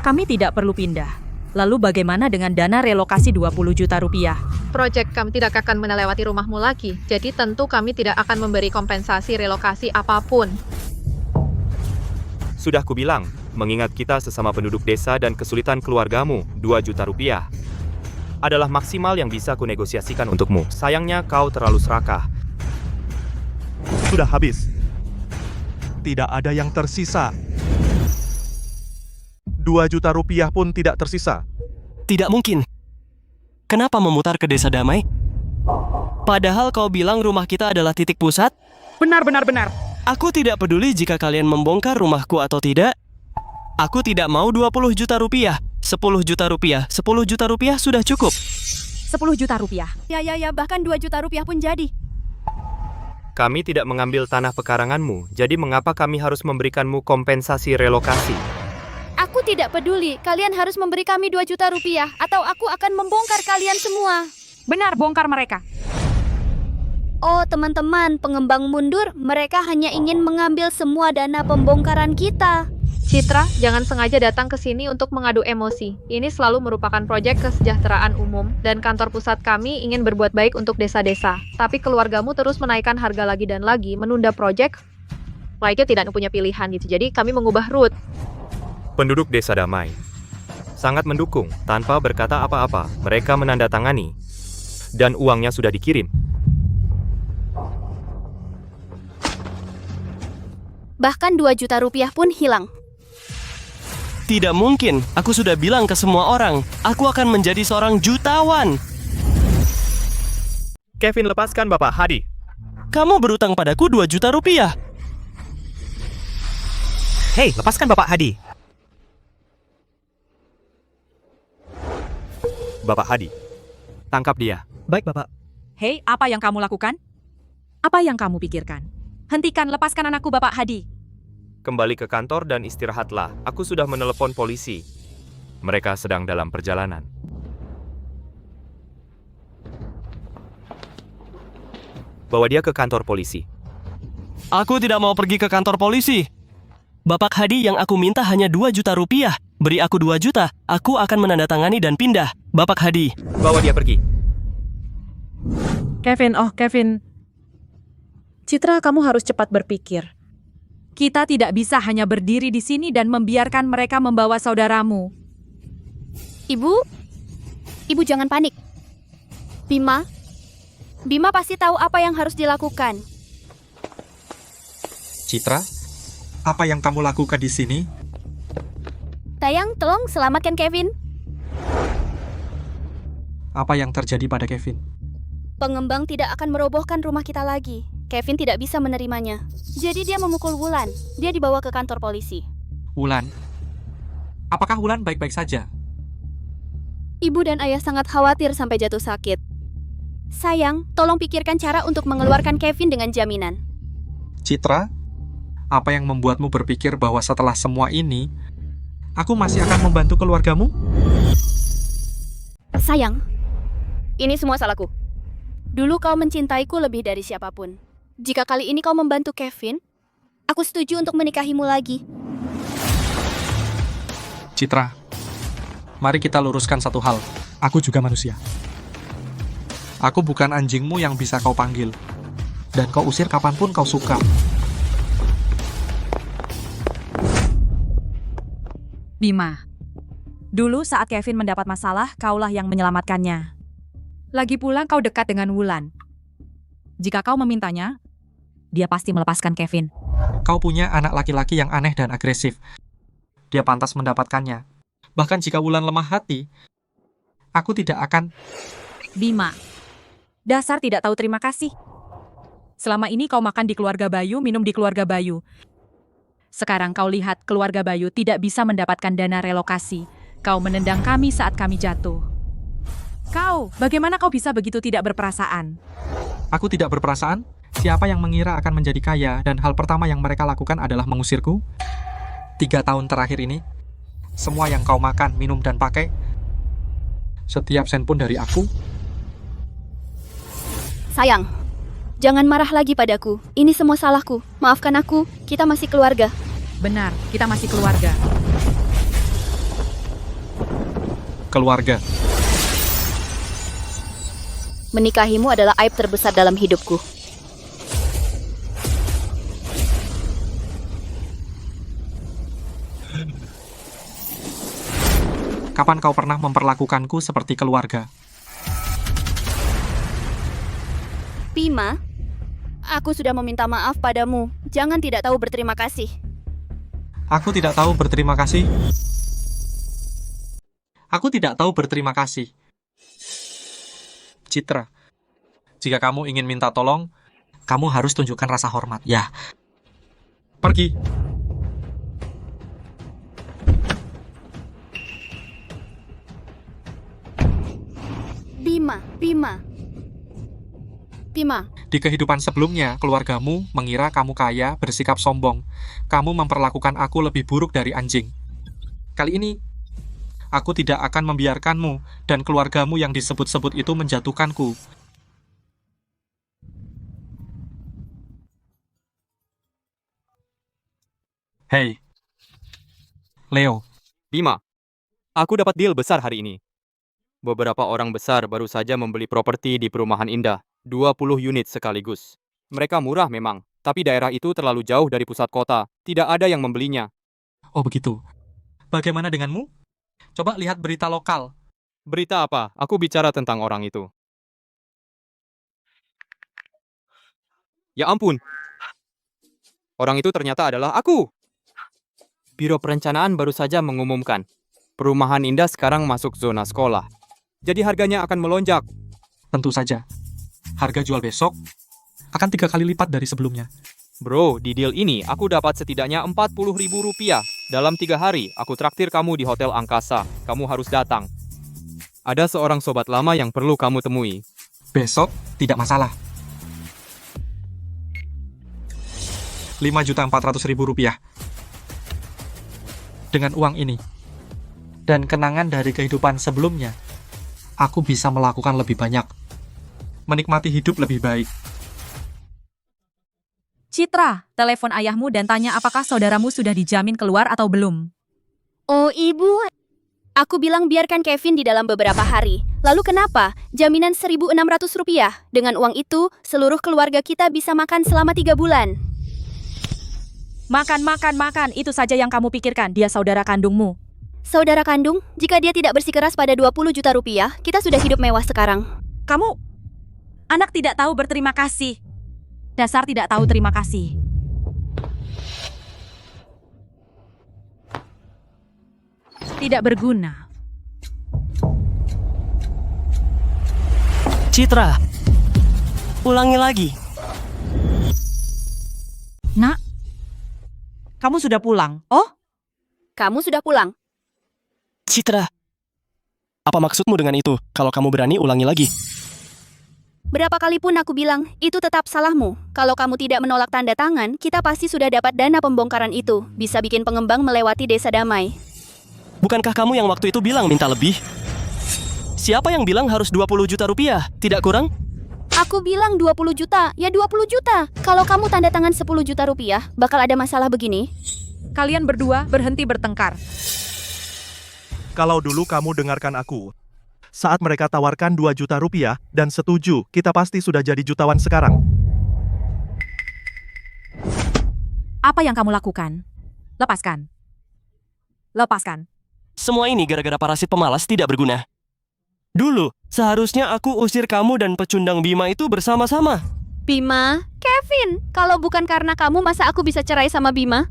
Kami tidak perlu pindah. Lalu bagaimana dengan dana relokasi 20 juta rupiah? Proyek kami tidak akan melewati rumahmu lagi, jadi tentu kami tidak akan memberi kompensasi relokasi apapun. Sudah kubilang, mengingat kita sesama penduduk desa dan kesulitan keluargamu, 2 juta rupiah adalah maksimal yang bisa kunegosiasikan untukmu. Sayangnya kau terlalu serakah. sudah habis. Tidak ada yang tersisa. 2 juta rupiah pun tidak tersisa. Tidak mungkin. Kenapa memutar ke Desa Damai? Padahal kau bilang rumah kita adalah titik pusat? Benar. Aku tidak peduli jika kalian membongkar rumahku atau tidak. Aku tidak mau 20 juta rupiah. 10 juta rupiah. 10 juta rupiah sudah cukup. 10 juta rupiah. Ya, bahkan 2 juta rupiah pun jadi. Kami tidak mengambil tanah pekaranganmu, jadi mengapa kami harus memberikanmu kompensasi relokasi? Aku tidak peduli. Kalian harus memberi kami 2 juta rupiah atau aku akan membongkar kalian semua. Benar, bongkar mereka. Oh, teman-teman, pengembang mundur. Mereka hanya ingin mengambil semua dana pembongkaran kita. Citra, jangan sengaja datang ke sini untuk mengadu emosi. Ini selalu merupakan proyek kesejahteraan umum, dan kantor pusat kami ingin berbuat baik untuk desa-desa. Tapi keluargamu terus menaikkan harga lagi dan lagi, menunda proyek. Lainnya tidak punya pilihan gitu, jadi kami mengubah route. Penduduk Desa Damai sangat mendukung tanpa berkata apa-apa. Mereka menandatangani dan uangnya sudah dikirim. Bahkan 2 juta rupiah pun hilang. Tidak mungkin, aku sudah bilang ke semua orang, aku akan menjadi seorang jutawan. Kevin, lepaskan Bapak Hadi. Kamu berutang padaku 2 juta rupiah. Hei, lepaskan Bapak Hadi. Bapak Hadi, tangkap dia. Baik, Bapak. Hei, apa yang kamu lakukan? Apa yang kamu pikirkan? Hentikan, lepaskan anakku, Bapak Hadi. Kembali ke kantor dan istirahatlah. Aku sudah menelepon polisi. Mereka sedang dalam perjalanan. Bawa dia ke kantor polisi. Aku tidak mau pergi ke kantor polisi. Bapak Hadi yang aku minta hanya 2 juta rupiah. Beri aku 2 juta, aku akan menandatangani dan pindah. Bapak Hadi. Bawa dia pergi. Kevin. Citra, kamu harus cepat berpikir. Kita tidak bisa hanya berdiri di sini dan membiarkan mereka membawa saudaramu. Ibu jangan panik. Bima pasti tahu apa yang harus dilakukan. Citra, apa yang kamu lakukan di sini? Tayang, tolong selamatkan Kevin. Apa yang terjadi pada Kevin? Pengembang tidak akan merobohkan rumah kita lagi. Kevin tidak bisa menerimanya. Jadi dia memukul Wulan. Dia dibawa ke kantor polisi. Wulan? Apakah Wulan baik-baik saja? Ibu dan ayah sangat khawatir sampai jatuh sakit. Sayang, tolong pikirkan cara untuk mengeluarkan Kevin dengan jaminan. Citra, apa yang membuatmu berpikir bahwa setelah semua ini, aku masih akan membantu keluargamu? Sayang, ini semua salahku. Dulu kau mencintaiku lebih dari siapapun. Jika kali ini kau membantu Kevin, aku setuju untuk menikahimu lagi. Citra, mari kita luruskan satu hal. Aku juga manusia. Aku bukan anjingmu yang bisa kau panggil. Dan kau usir kapanpun kau suka. Bima, dulu saat Kevin mendapat masalah, kaulah yang menyelamatkannya. Lagi pula kau dekat dengan Wulan. Jika kau memintanya, dia pasti melepaskan Kevin. Kau punya anak laki-laki yang aneh dan agresif. Dia pantas mendapatkannya. Bahkan jika Wulan lemah hati, aku tidak akan... Bima, dasar tidak tahu terima kasih. Selama ini kau makan di keluarga Bayu, minum di keluarga Bayu. Sekarang kau lihat keluarga Bayu tidak bisa mendapatkan dana relokasi. Kau menendang kami saat kami jatuh. Kau, bagaimana kau bisa begitu tidak berperasaan? Aku tidak berperasaan? Siapa yang mengira akan menjadi kaya dan hal pertama yang mereka lakukan adalah mengusirku? 3 tahun terakhir ini, semua yang kau makan, minum, dan pakai, setiap sen pun dari aku. Sayang, jangan marah lagi padaku. Ini semua salahku. Maafkan aku, kita masih keluarga. Benar, kita masih keluarga. Keluarga. Menikahimu adalah aib terbesar dalam hidupku. Kapan kau pernah memperlakukanku seperti keluarga? Bima, aku sudah meminta maaf padamu. Jangan tidak tahu berterima kasih. Aku tidak tahu berterima kasih. Aku tidak tahu berterima kasih. Citra, jika kamu ingin minta tolong, kamu harus tunjukkan rasa hormat. Ya. Pergi. Bima. Di kehidupan sebelumnya, keluargamu mengira kamu kaya, bersikap sombong. Kamu memperlakukan aku lebih buruk dari anjing. Kali ini, aku tidak akan membiarkanmu dan keluargamu yang disebut-sebut itu menjatuhkanku. Hei, Leo. Bima, aku dapat deal besar hari ini. Beberapa orang besar baru saja membeli properti di perumahan indah, 20 unit sekaligus. Mereka murah memang, tapi daerah itu terlalu jauh dari pusat kota. Tidak ada yang membelinya. Oh begitu. Bagaimana denganmu? Coba lihat berita lokal. Berita apa? Aku bicara tentang orang itu. Ya ampun. Orang itu ternyata adalah aku. Biro Perencanaan baru saja mengumumkan, perumahan indah sekarang masuk zona sekolah. Jadi harganya akan melonjak. Tentu saja. Harga jual besok akan 3 kali lipat dari sebelumnya. Bro, di deal ini aku dapat setidaknya Rp40.000. Dalam 3 hari, aku traktir kamu di Hotel Angkasa. Kamu harus datang. Ada seorang sobat lama yang perlu kamu temui. Besok tidak masalah. Rp5.400.000. Dengan uang ini dan kenangan dari kehidupan sebelumnya, aku bisa melakukan lebih banyak. Menikmati hidup lebih baik. Citra, telepon ayahmu dan tanya apakah saudaramu sudah dijamin keluar atau belum. Oh ibu, aku bilang biarkan Kevin di dalam beberapa hari. Lalu kenapa? Jaminan Rp1.600. Dengan uang itu, seluruh keluarga kita bisa makan selama 3 bulan. Makan. Itu saja yang kamu pikirkan. Dia saudara kandungmu. Saudara kandung, jika dia tidak bersikeras pada Rp20 juta, kita sudah hidup mewah sekarang. Kamu, anak tidak tahu berterima kasih. Dasar tidak tahu terima kasih. Tidak berguna. Citra, ulangi lagi. Nak, kamu sudah pulang. Oh? Kamu sudah pulang. Citra, apa maksudmu dengan itu? Kalau kamu berani, ulangi lagi. Berapa kali pun aku bilang, itu tetap salahmu. Kalau kamu tidak menolak tanda tangan, kita pasti sudah dapat dana pembongkaran itu. Bisa bikin pengembang melewati desa damai. Bukankah kamu yang waktu itu bilang minta lebih? Siapa yang bilang harus Rp20 juta? Tidak kurang? Aku bilang 20 juta, ya 20 juta. Kalau kamu tanda tangan 10 juta rupiah, bakal ada masalah begini. Kalian berdua berhenti bertengkar. Kalau dulu kamu dengarkan aku, saat mereka tawarkan 2 juta rupiah dan setuju, kita pasti sudah jadi jutawan sekarang. Apa yang kamu lakukan? Lepaskan. Lepaskan. Semua ini gara-gara parasit pemalas tidak berguna. Dulu, seharusnya aku usir kamu dan pecundang Bima itu bersama-sama. Bima, Kevin, kalau bukan karena kamu, masa aku bisa cerai sama Bima?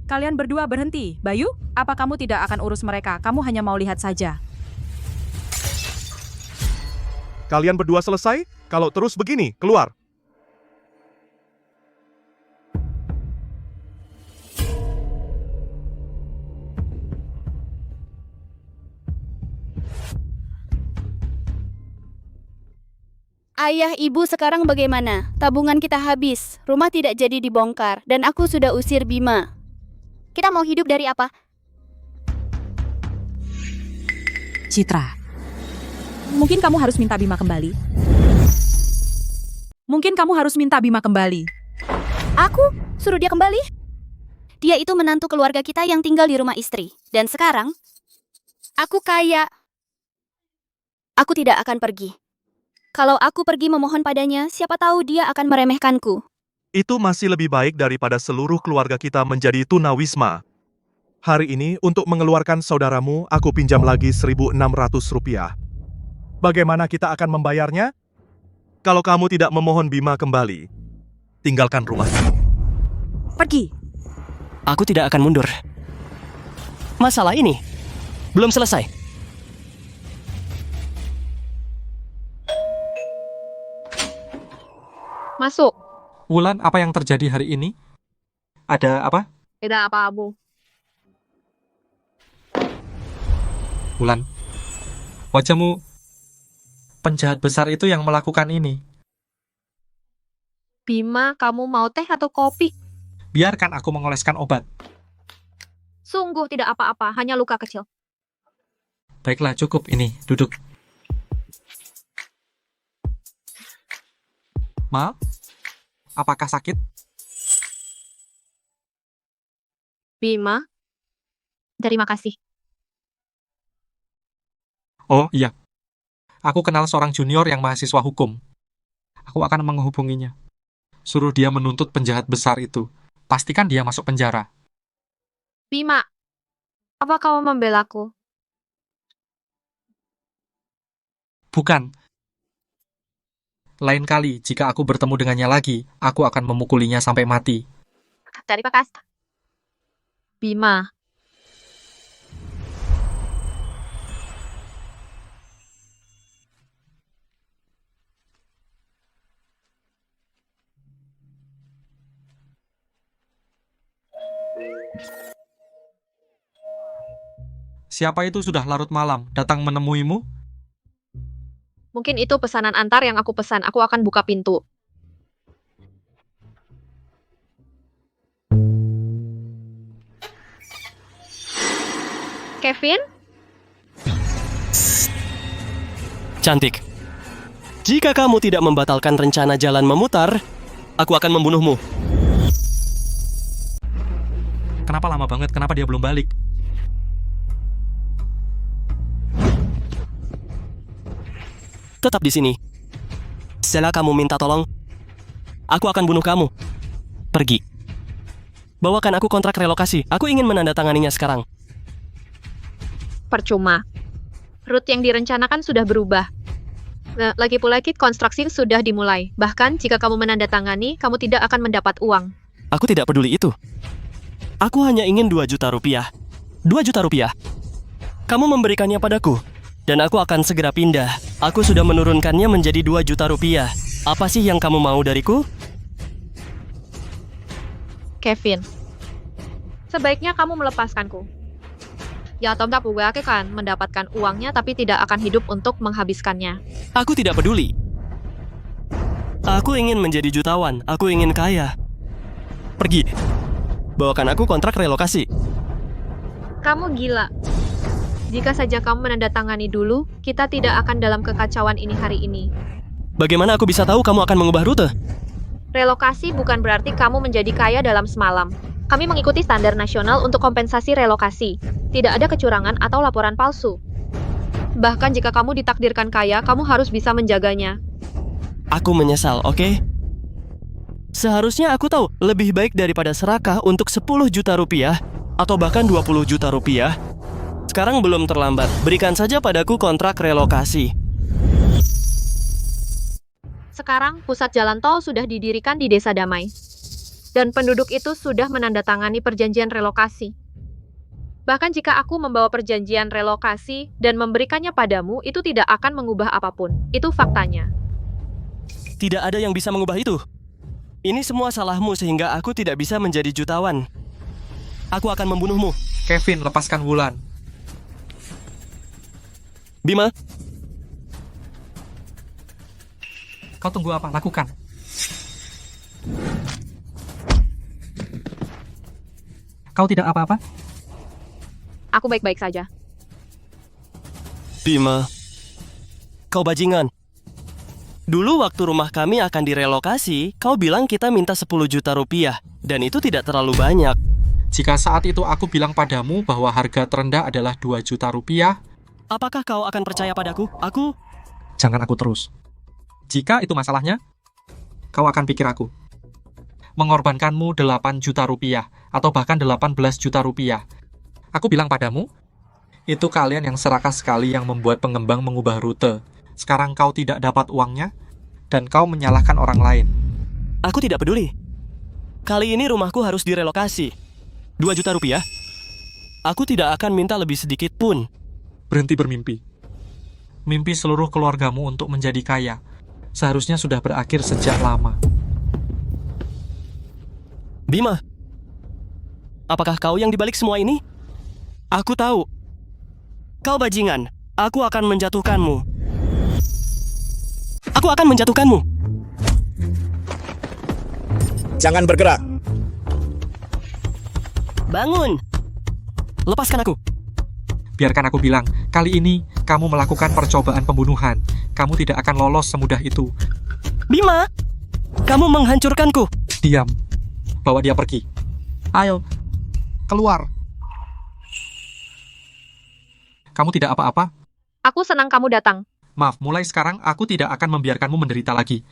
Kalian berdua berhenti. Bayu, apa kamu tidak akan urus mereka? Kamu hanya mau lihat saja. Kalian berdua selesai? Kalau terus begini, keluar. Ayah, ibu sekarang bagaimana? Tabungan kita habis, rumah tidak jadi dibongkar, dan aku sudah usir Bima. Kita mau hidup dari apa? Citra, mungkin kamu harus minta Bima kembali. Mungkin kamu harus minta Bima kembali. Aku? Suruh dia kembali? Dia itu menantu keluarga kita yang tinggal di rumah istri. Dan sekarang, aku kaya. Aku tidak akan pergi. Kalau aku pergi memohon padanya, siapa tahu dia akan meremehkanku. Itu masih lebih baik daripada seluruh keluarga kita menjadi tunawisma. Hari ini, untuk mengeluarkan saudaramu, aku pinjam lagi Rp1.600. Bagaimana kita akan membayarnya? Kalau kamu tidak memohon Bima kembali, tinggalkan rumah. Pergi. Aku tidak akan mundur. Masalah ini belum selesai. Masuk. Wulan, apa yang terjadi hari ini? Ada apa? Tidak apa-apa. Wulan, wajahmu penjahat besar itu yang melakukan ini. Bima, kamu mau teh atau kopi? Biarkan aku mengoleskan obat. Sungguh tidak apa-apa, hanya luka kecil. Baiklah, cukup ini. Duduk. Ma, apakah sakit? Bima, terima kasih. Oh, iya. Aku kenal seorang junior yang mahasiswa hukum. Aku akan menghubunginya. Suruh dia menuntut penjahat besar itu. Pastikan dia masuk penjara. Bima, apa kamu membelaku? Bukan. Lain kali, jika aku bertemu dengannya lagi, aku akan memukulinya sampai mati. Terima kasih. Bima. Siapa itu sudah larut malam, datang menemuimu? Mungkin itu pesanan antar yang aku pesan. Aku akan buka pintu. Kevin? Cantik. Jika kamu tidak membatalkan rencana jalan memutar, aku akan membunuhmu. Kenapa lama banget? Kenapa dia belum balik? Tetap di sini. Setelah kamu minta tolong, aku akan bunuh kamu. Pergi. Bawakan aku kontrak relokasi. Aku ingin menandatanganinya sekarang. Percuma. Rute yang direncanakan sudah berubah. Lagi pula konstruksi sudah dimulai. Bahkan jika kamu menandatangani, kamu tidak akan mendapat uang. Aku tidak peduli itu. Aku hanya ingin 2 juta rupiah. 2 juta rupiah. Kamu memberikannya padaku, dan aku akan segera pindah. Aku sudah menurunkannya menjadi 2 juta rupiah. Apa sih yang kamu mau dariku? Kevin, sebaiknya kamu melepaskanku. Ya, Tom tak akan mendapatkan uangnya, tapi tidak akan hidup untuk menghabiskannya. Aku tidak peduli. Aku ingin menjadi jutawan. Aku ingin kaya. Pergi. Bawakan aku kontrak relokasi. Kamu gila. Jika saja kamu menandatangani dulu, kita tidak akan dalam kekacauan ini hari ini. Bagaimana aku bisa tahu kamu akan mengubah rute? Relokasi bukan berarti kamu menjadi kaya dalam semalam. Kami mengikuti standar nasional untuk kompensasi relokasi. Tidak ada kecurangan atau laporan palsu. Bahkan jika kamu ditakdirkan kaya, kamu harus bisa menjaganya. Aku menyesal, oke? Seharusnya aku tahu lebih baik daripada serakah untuk 10 juta rupiah atau bahkan 20 juta rupiah. Sekarang belum terlambat. Berikan saja padaku kontrak relokasi. Sekarang, pusat jalan tol sudah didirikan di Desa Damai. Dan penduduk itu sudah menandatangani perjanjian relokasi. Bahkan jika aku membawa perjanjian relokasi dan memberikannya padamu, itu tidak akan mengubah apapun. Itu faktanya. Tidak ada yang bisa mengubah itu. Ini semua salahmu sehingga aku tidak bisa menjadi jutawan. Aku akan membunuhmu. Kevin, lepaskan Wulan. Bima. Kau tunggu apa? Lakukan. Kau tidak apa-apa? Aku baik-baik saja. Bima. Kau bajingan. Dulu waktu rumah kami akan direlokasi, kau bilang kita minta 10 juta rupiah. Dan itu tidak terlalu banyak. Jika saat itu aku bilang padamu bahwa harga terendah adalah 2 juta rupiah, apakah kau akan percaya padaku? Jangan aku terus. Jika itu masalahnya, kau akan pikir aku. Mengorbankanmu 8 juta rupiah, atau bahkan 18 juta rupiah. Aku bilang padamu, itu kalian yang serakah sekali yang membuat pengembang mengubah rute. Sekarang kau tidak dapat uangnya, dan kau menyalahkan orang lain. Aku tidak peduli. Kali ini rumahku harus direlokasi. 2 juta rupiah? Aku tidak akan minta lebih sedikit pun. Berhenti bermimpi. Mimpi seluruh keluargamu untuk menjadi kaya seharusnya sudah berakhir sejak lama. Bima, apakah kau yang dibalik semua ini? Aku tahu. Kau bajingan. Aku akan menjatuhkanmu. Aku akan menjatuhkanmu. Jangan bergerak. Bangun! Lepaskan aku! Biarkan aku bilang, kali ini kamu melakukan percobaan pembunuhan. Kamu tidak akan lolos semudah itu. Bima! Kamu menghancurkanku! Diam. Bawa dia pergi. Ayo, keluar. Kamu tidak apa-apa? Aku senang kamu datang. Maaf, mulai sekarang aku tidak akan membiarkanmu menderita lagi.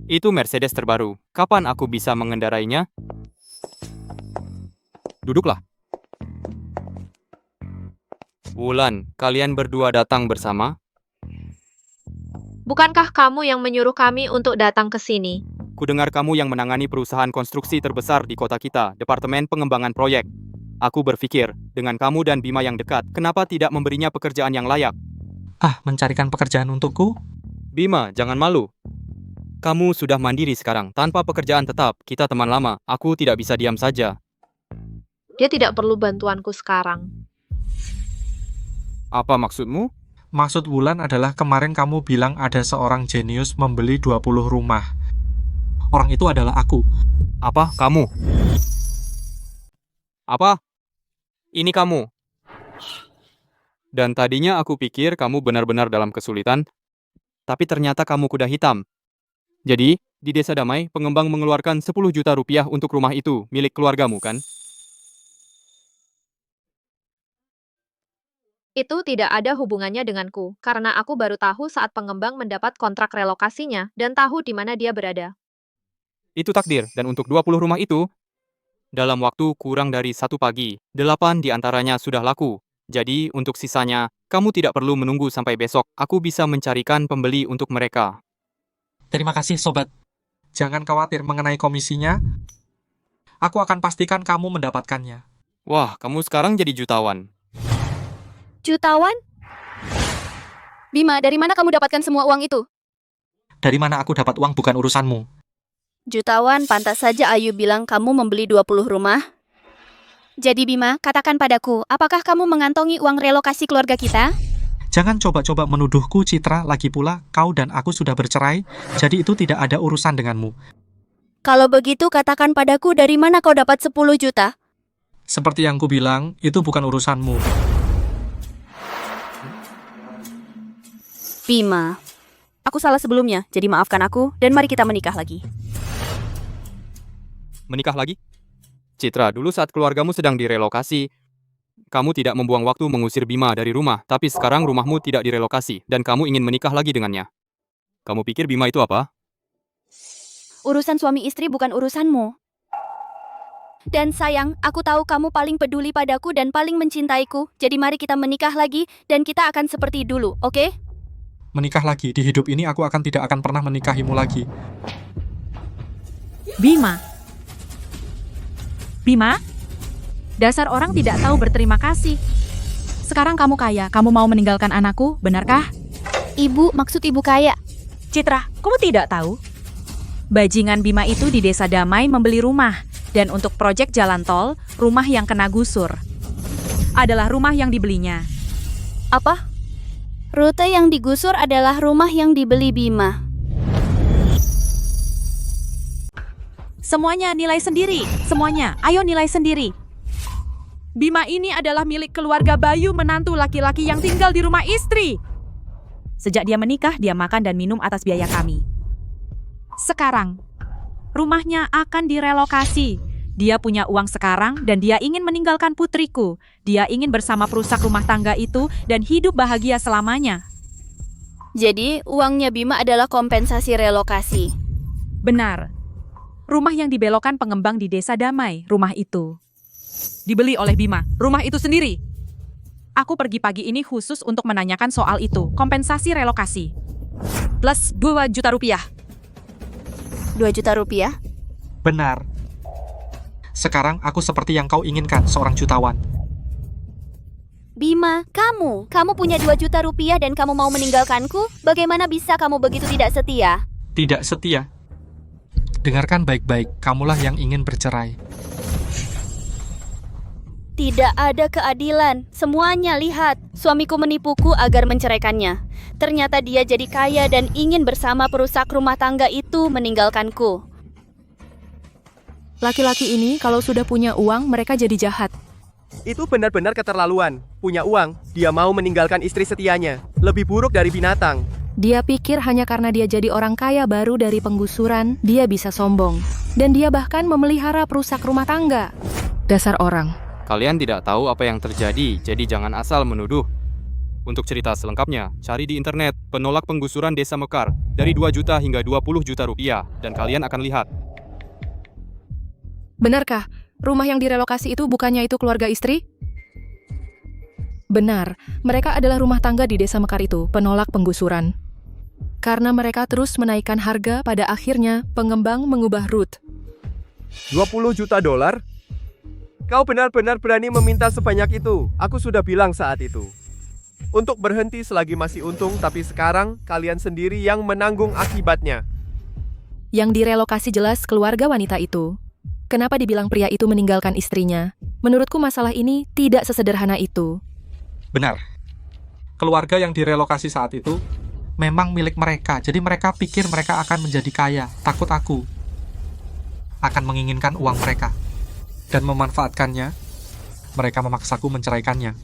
Itu Mercedes terbaru. Kapan aku bisa mengendarainya? Duduklah. Wulan, kalian berdua datang bersama? Bukankah kamu yang menyuruh kami untuk datang ke sini? Kudengar kamu yang menangani perusahaan konstruksi terbesar di kota kita, Departemen Pengembangan Proyek. Aku berpikir, dengan kamu dan Bima yang dekat, kenapa tidak memberinya pekerjaan yang layak? Ah, mencarikan pekerjaan untukku? Bima, jangan malu. Kamu sudah mandiri sekarang, tanpa pekerjaan tetap. Kita teman lama, aku tidak bisa diam saja. Dia tidak perlu bantuanku sekarang. Apa maksudmu? Maksud Wulan adalah kemarin kamu bilang ada seorang jenius membeli 20 rumah. Orang itu adalah aku. Apa? Kamu? Apa? Ini kamu. Dan tadinya aku pikir kamu benar-benar dalam kesulitan, tapi ternyata kamu kuda hitam. Jadi, di Desa Damai, pengembang mengeluarkan 10 juta rupiah untuk rumah itu, milik keluargamu, kan? Itu tidak ada hubungannya denganku, karena aku baru tahu saat pengembang mendapat kontrak relokasinya dan tahu di mana dia berada. Itu takdir, dan untuk 20 rumah itu, dalam waktu kurang dari 1 pagi, 8 diantaranya sudah laku. Jadi, untuk sisanya, kamu tidak perlu menunggu sampai besok, aku bisa mencarikan pembeli untuk mereka. Terima kasih, sobat. Jangan khawatir mengenai komisinya. Aku akan pastikan kamu mendapatkannya. Wah, kamu sekarang jadi jutawan. Jutawan? Bima, dari mana kamu dapatkan semua uang itu? Dari mana aku dapat uang bukan urusanmu. Jutawan, pantas saja Ayu bilang kamu membeli 20 rumah. Jadi Bima, katakan padaku, apakah kamu mengantongi uang relokasi keluarga kita? Jangan coba-coba menuduhku, Citra. Lagi pula, kau dan aku sudah bercerai, jadi itu tidak ada urusan denganmu. Kalau begitu, katakan padaku dari mana kau dapat 10 juta? Seperti yang kubilang, itu bukan urusanmu. Bima, aku salah sebelumnya, jadi maafkan aku, dan mari kita menikah lagi. Menikah lagi? Citra, dulu saat keluargamu sedang direlokasi, kamu tidak membuang waktu mengusir Bima dari rumah, tapi sekarang rumahmu tidak direlokasi, dan kamu ingin menikah lagi dengannya. Kamu pikir Bima itu apa? Urusan suami istri bukan urusanmu. Dan sayang, aku tahu kamu paling peduli padaku dan paling mencintaiku, jadi mari kita menikah lagi, dan kita akan seperti dulu, oke? Menikah lagi, di hidup ini aku tidak akan pernah menikahimu lagi. Bima? Bima? Dasar orang tidak tahu berterima kasih. Sekarang kamu kaya, kamu mau meninggalkan anakku, benarkah? Ibu, maksud ibu kaya. Citra, kamu tidak tahu? Bajingan Bima itu di Desa Damai membeli rumah. Dan untuk proyek jalan tol, rumah yang kena gusur adalah rumah yang dibelinya. Apa? Rute yang digusur adalah rumah yang dibeli Bima. Semuanya nilai sendiri, semuanya. Ayo nilai sendiri. Bima ini adalah milik keluarga Bayu, menantu laki-laki yang tinggal di rumah istri. Sejak dia menikah, dia makan dan minum atas biaya kami. Sekarang, rumahnya akan direlokasi. Dia punya uang sekarang dan dia ingin meninggalkan putriku. Dia ingin bersama perusak rumah tangga itu dan hidup bahagia selamanya. Jadi, uangnya Bima adalah kompensasi relokasi. Benar. Rumah yang dibelokkan pengembang di Desa Damai, rumah itu dibeli oleh Bima, rumah itu sendiri. Aku pergi pagi ini khusus untuk menanyakan soal itu, kompensasi relokasi. Plus 2 juta rupiah. 2 juta rupiah? Benar. Sekarang aku seperti yang kau inginkan, seorang jutawan. Bima, kamu punya 2 juta rupiah dan kamu mau meninggalkanku? Bagaimana bisa kamu begitu tidak setia? Tidak setia. Dengarkan baik-baik, kamulah yang ingin bercerai. Tidak ada keadilan. Semuanya lihat. Suamiku menipuku agar menceraikannya. Ternyata dia jadi kaya dan ingin bersama perusak rumah tangga itu meninggalkanku. Laki-laki ini kalau sudah punya uang, mereka jadi jahat. Itu benar-benar keterlaluan. Punya uang, dia mau meninggalkan istri setianya. Lebih buruk dari binatang. Dia pikir hanya karena dia jadi orang kaya baru dari penggusuran, dia bisa sombong. Dan dia bahkan memelihara perusak rumah tangga. Dasar orang. Kalian tidak tahu apa yang terjadi, jadi jangan asal menuduh. Untuk cerita selengkapnya, cari di internet penolak penggusuran Desa Mekar dari 2 juta hingga 20 juta rupiah, dan kalian akan lihat. Benarkah? Rumah yang direlokasi itu bukannya itu keluarga istri? Benar, mereka adalah rumah tangga di Desa Mekar itu, penolak penggusuran. Karena mereka terus menaikkan harga, pada akhirnya pengembang mengubah route. 20 juta dolar? Kau benar-benar berani meminta sebanyak itu. Aku sudah bilang saat itu. Untuk berhenti selagi masih untung, tapi sekarang kalian sendiri yang menanggung akibatnya. Yang direlokasi jelas keluarga wanita itu. Kenapa dibilang pria itu meninggalkan istrinya? Menurutku masalah ini tidak sesederhana itu. Benar. Keluarga yang direlokasi saat itu memang milik mereka, jadi mereka pikir mereka akan menjadi kaya. Takut aku akan menginginkan uang mereka dan memanfaatkannya. Mereka memaksaku menceraikannya.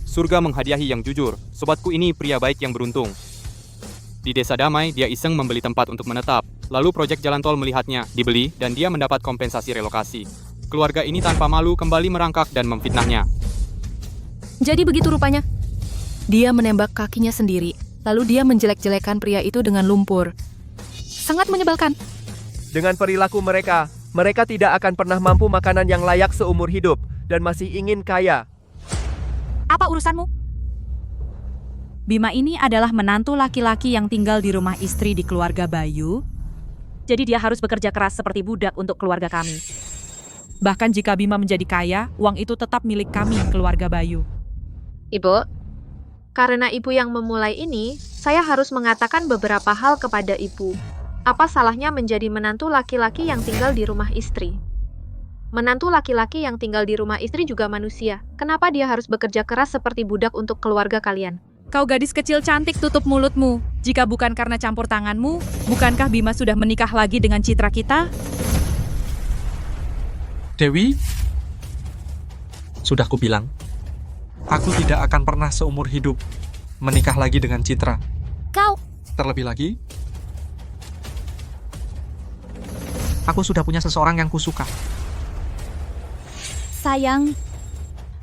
Surga menghadiahi yang jujur. Sobatku ini pria baik yang beruntung. Di Desa Damai, dia iseng membeli tempat untuk menetap. Lalu proyek jalan tol melihatnya, dibeli, dan dia mendapat kompensasi relokasi. Keluarga ini tanpa malu kembali merangkak dan memfitnahnya. Jadi begitu rupanya. Dia menembak kakinya sendiri, lalu dia menjelek-jelekan pria itu dengan lumpur. Sangat menyebalkan. Dengan perilaku mereka, mereka tidak akan pernah mampu makanan yang layak seumur hidup dan masih ingin kaya. Apa urusanmu? Bima ini adalah menantu laki-laki yang tinggal di rumah istri di keluarga Bayu. Jadi dia harus bekerja keras seperti budak untuk keluarga kami. Bahkan jika Bima menjadi kaya, uang itu tetap milik kami, keluarga Bayu. Ibu, karena ibu yang memulai ini, saya harus mengatakan beberapa hal kepada ibu. Apa salahnya menjadi menantu laki-laki yang tinggal di rumah istri? Menantu laki-laki yang tinggal di rumah istri juga manusia. Kenapa dia harus bekerja keras seperti budak untuk keluarga kalian? Kau gadis kecil cantik, tutup mulutmu. Jika bukan karena campur tanganmu, bukankah Bima sudah menikah lagi dengan Citra kita? Dewi, sudah kubilang, aku tidak akan pernah seumur hidup menikah lagi dengan Citra. Kau... Terlebih lagi, aku sudah punya seseorang yang kusuka. Sayang,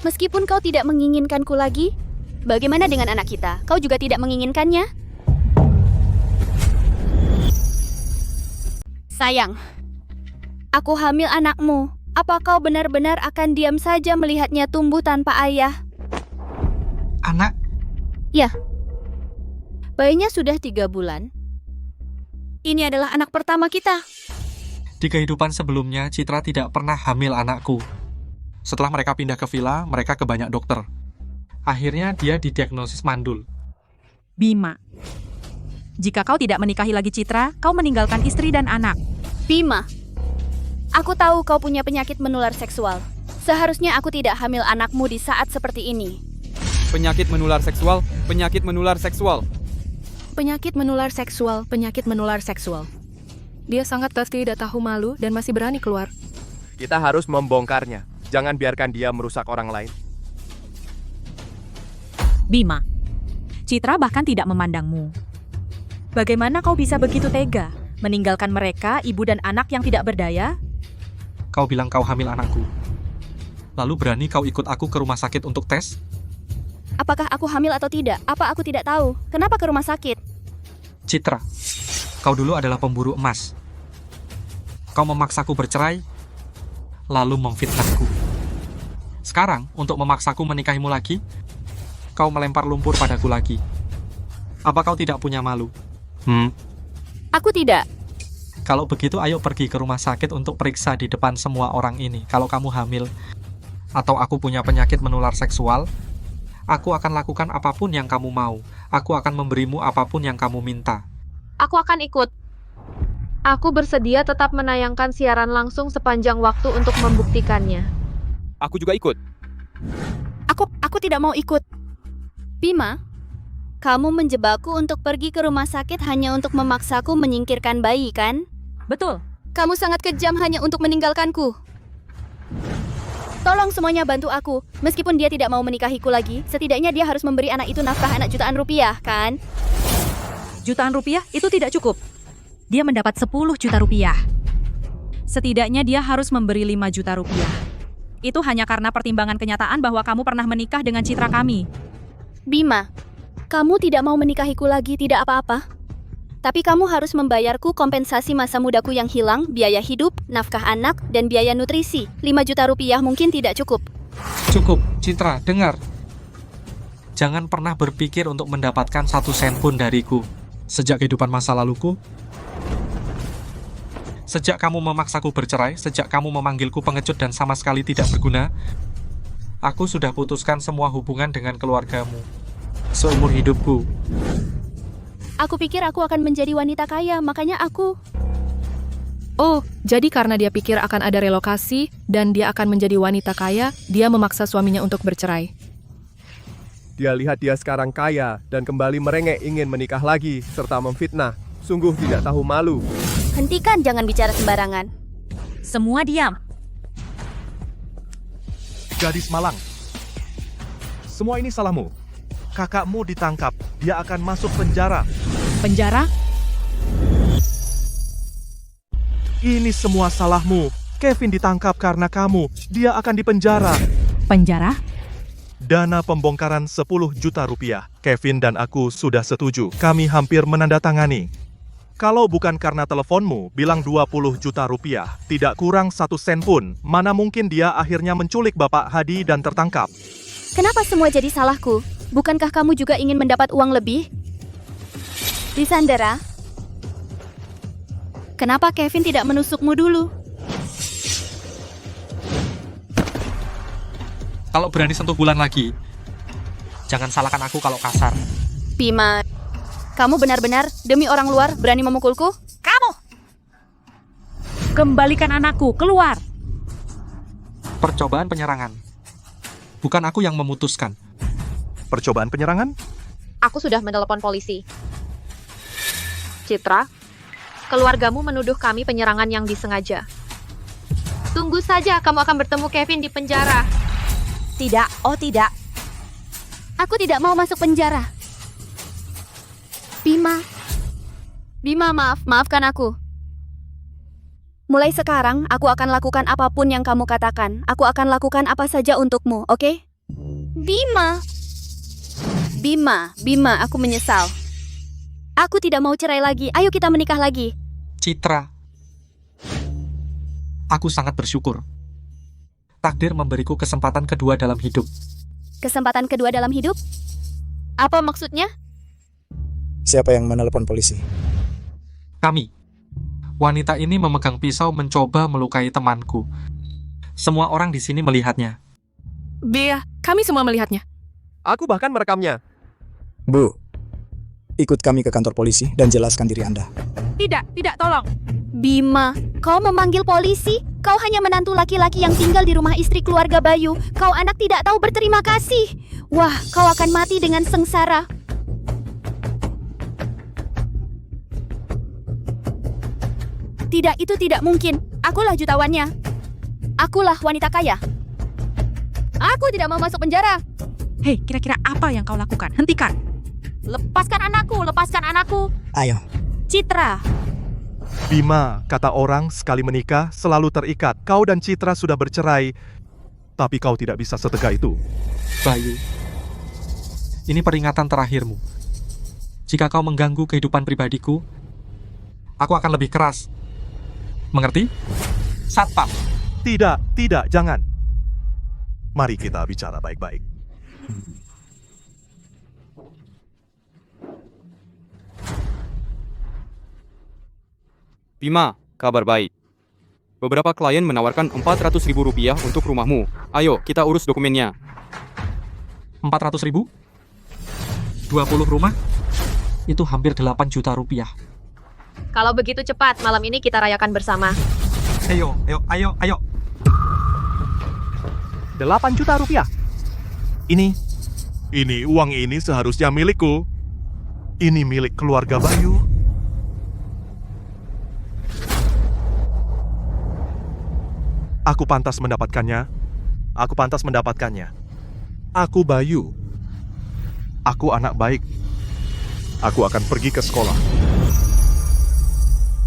meskipun kau tidak menginginkanku lagi, bagaimana dengan anak kita? Kau juga tidak menginginkannya? Sayang, aku hamil anakmu. Apa kau benar-benar akan diam saja melihatnya tumbuh tanpa ayah? Anak? Ya. Bayinya sudah 3 bulan. Ini adalah anak pertama kita. Di kehidupan sebelumnya, Citra tidak pernah hamil anakku. Setelah mereka pindah ke villa, mereka ke banyak dokter. Akhirnya dia didiagnosis mandul. Bima, jika kau tidak menikahi lagi Citra, kau meninggalkan istri dan anak. Bima, aku tahu kau punya penyakit menular seksual. Seharusnya aku tidak hamil anakmu di saat seperti ini. Penyakit menular seksual, penyakit menular seksual. Penyakit menular seksual, penyakit menular seksual. Dia sangat tidak tahu malu dan masih berani keluar. Kita harus membongkarnya. Jangan biarkan dia merusak orang lain. Bima, Citra bahkan tidak memandangmu. Bagaimana kau bisa begitu tega? Meninggalkan mereka, ibu dan anak yang tidak berdaya? Kau bilang kau hamil anakku. Lalu berani kau ikut aku ke rumah sakit untuk tes? Apakah aku hamil atau tidak? Apa aku tidak tahu? Kenapa ke rumah sakit? Citra, kau dulu adalah pemburu emas. Kau memaksaku bercerai, lalu memfitnahku. Sekarang, untuk memaksaku menikahimu lagi, kau melempar lumpur padaku lagi. Apa kau tidak punya malu? Aku tidak. Kalau begitu, ayo pergi ke rumah sakit untuk periksa di depan semua orang ini. Kalau kamu hamil, atau aku punya penyakit menular seksual, aku akan lakukan apapun yang kamu mau. Aku akan memberimu apapun yang kamu minta. Aku akan ikut. Aku bersedia tetap menayangkan siaran langsung sepanjang waktu untuk membuktikannya. Aku juga ikut. Aku tidak mau ikut. Bima, kamu menjebakku untuk pergi ke rumah sakit hanya untuk memaksaku menyingkirkan bayi, kan? Betul. Kamu sangat kejam hanya untuk meninggalkanku. Tolong semuanya bantu aku. Meskipun dia tidak mau menikahiku lagi, setidaknya dia harus memberi anak itu nafkah anak jutaan rupiah, kan? Jutaan rupiah itu tidak cukup. Dia mendapat 10 juta rupiah. Setidaknya dia harus memberi 5 juta rupiah. Itu hanya karena pertimbangan kenyataan bahwa kamu pernah menikah dengan citra kami. Bima, kamu tidak mau menikahiku lagi tidak apa-apa. Tapi kamu harus membayarku kompensasi masa mudaku yang hilang, biaya hidup, nafkah anak, dan biaya nutrisi. 5 juta rupiah mungkin tidak cukup. Cukup, Citra, dengar. Jangan pernah berpikir untuk mendapatkan 1 sen pun dariku. Sejak kehidupan masa laluku, sejak kamu memaksaku bercerai, sejak kamu memanggilku pengecut dan sama sekali tidak berguna, aku sudah putuskan semua hubungan dengan keluargamu. Seumur hidupku. Aku pikir aku akan menjadi wanita kaya, makanya aku... Oh, jadi karena dia pikir akan ada relokasi dan dia akan menjadi wanita kaya, dia memaksa suaminya untuk bercerai. Dia lihat dia sekarang kaya dan kembali merengek ingin menikah lagi serta memfitnah. Sungguh tidak tahu malu. Hentikan, jangan bicara sembarangan. Semua diam. Gadis malang. Semua ini salahmu. Kakakmu ditangkap. Dia akan masuk penjara. Penjara? Ini semua salahmu. Kevin ditangkap karena kamu. Dia akan dipenjara. Penjara? Dana pembongkaran 10 juta rupiah. Kevin dan aku sudah setuju. Kami hampir menandatangani. Kalau bukan karena teleponmu bilang 20 juta rupiah, tidak kurang 1 sen pun, mana mungkin dia akhirnya menculik Bapak Hadi dan tertangkap. Kenapa semua jadi salahku? Bukankah kamu juga ingin mendapat uang lebih? Lisandra, kenapa Kevin tidak menusukmu dulu? Kalau berani sentuh bulan lagi, jangan salahkan aku kalau kasar. Bima, kamu benar-benar demi orang luar berani memukulku? Kamu! Kembalikan anakku, keluar! Percobaan penyerangan. Bukan aku yang memutuskan. Percobaan penyerangan? Aku sudah menelepon polisi. Citra, keluargamu menuduh kami penyerangan yang disengaja. Tunggu saja, kamu akan bertemu Kevin di penjara. Tidak, oh tidak. Aku tidak mau masuk penjara. Bima, maafkan aku. Mulai sekarang, aku akan lakukan apapun yang kamu katakan. Aku akan lakukan apa saja untukmu, oke? Bima, aku menyesal. Aku tidak mau cerai lagi. Ayo kita menikah lagi. Citra, aku sangat bersyukur. Takdir memberiku kesempatan kedua dalam hidup. Kesempatan kedua dalam hidup? Apa maksudnya? Siapa yang menelepon polisi? Kami. Wanita ini memegang pisau mencoba melukai temanku. Semua orang di sini melihatnya. Bea, kami semua melihatnya. Aku bahkan merekamnya. Bu, ikut kami ke kantor polisi dan jelaskan diri Anda. Tidak, tolong. Bima, kau memanggil polisi? Kau hanya menantu laki-laki yang tinggal di rumah istri keluarga Bayu. Kau anak tidak tahu berterima kasih. Wah, kau akan mati dengan sengsara. Tidak, itu tidak mungkin. Akulah jutawan,nya. Akulah wanita kaya. Aku tidak mau masuk penjara. Hei, kira-kira apa yang kau lakukan? Hentikan. Lepaskan anakku. Ayo. Citra. Bima, kata orang sekali menikah selalu terikat. Kau dan Citra sudah bercerai, tapi kau tidak bisa setegak itu. Bayu, ini peringatan terakhirmu. Jika kau mengganggu kehidupan pribadiku, aku akan lebih keras. Mengerti? Satpam. Tidak, jangan. Mari kita bicara baik-baik. Bima, kabar baik. Beberapa klien menawarkan Rp400.000 untuk rumahmu. Ayo, kita urus dokumennya. 400.000? 20 rumah? Itu hampir 8 juta rupiah. Kalau begitu cepat, malam ini kita rayakan bersama. Ayo. 8 juta rupiah. Ini uang ini seharusnya milikku. Ini milik keluarga Bayu. Aku pantas mendapatkannya. Aku pantas mendapatkannya. Aku Bayu. Aku anak baik. Aku akan pergi ke sekolah.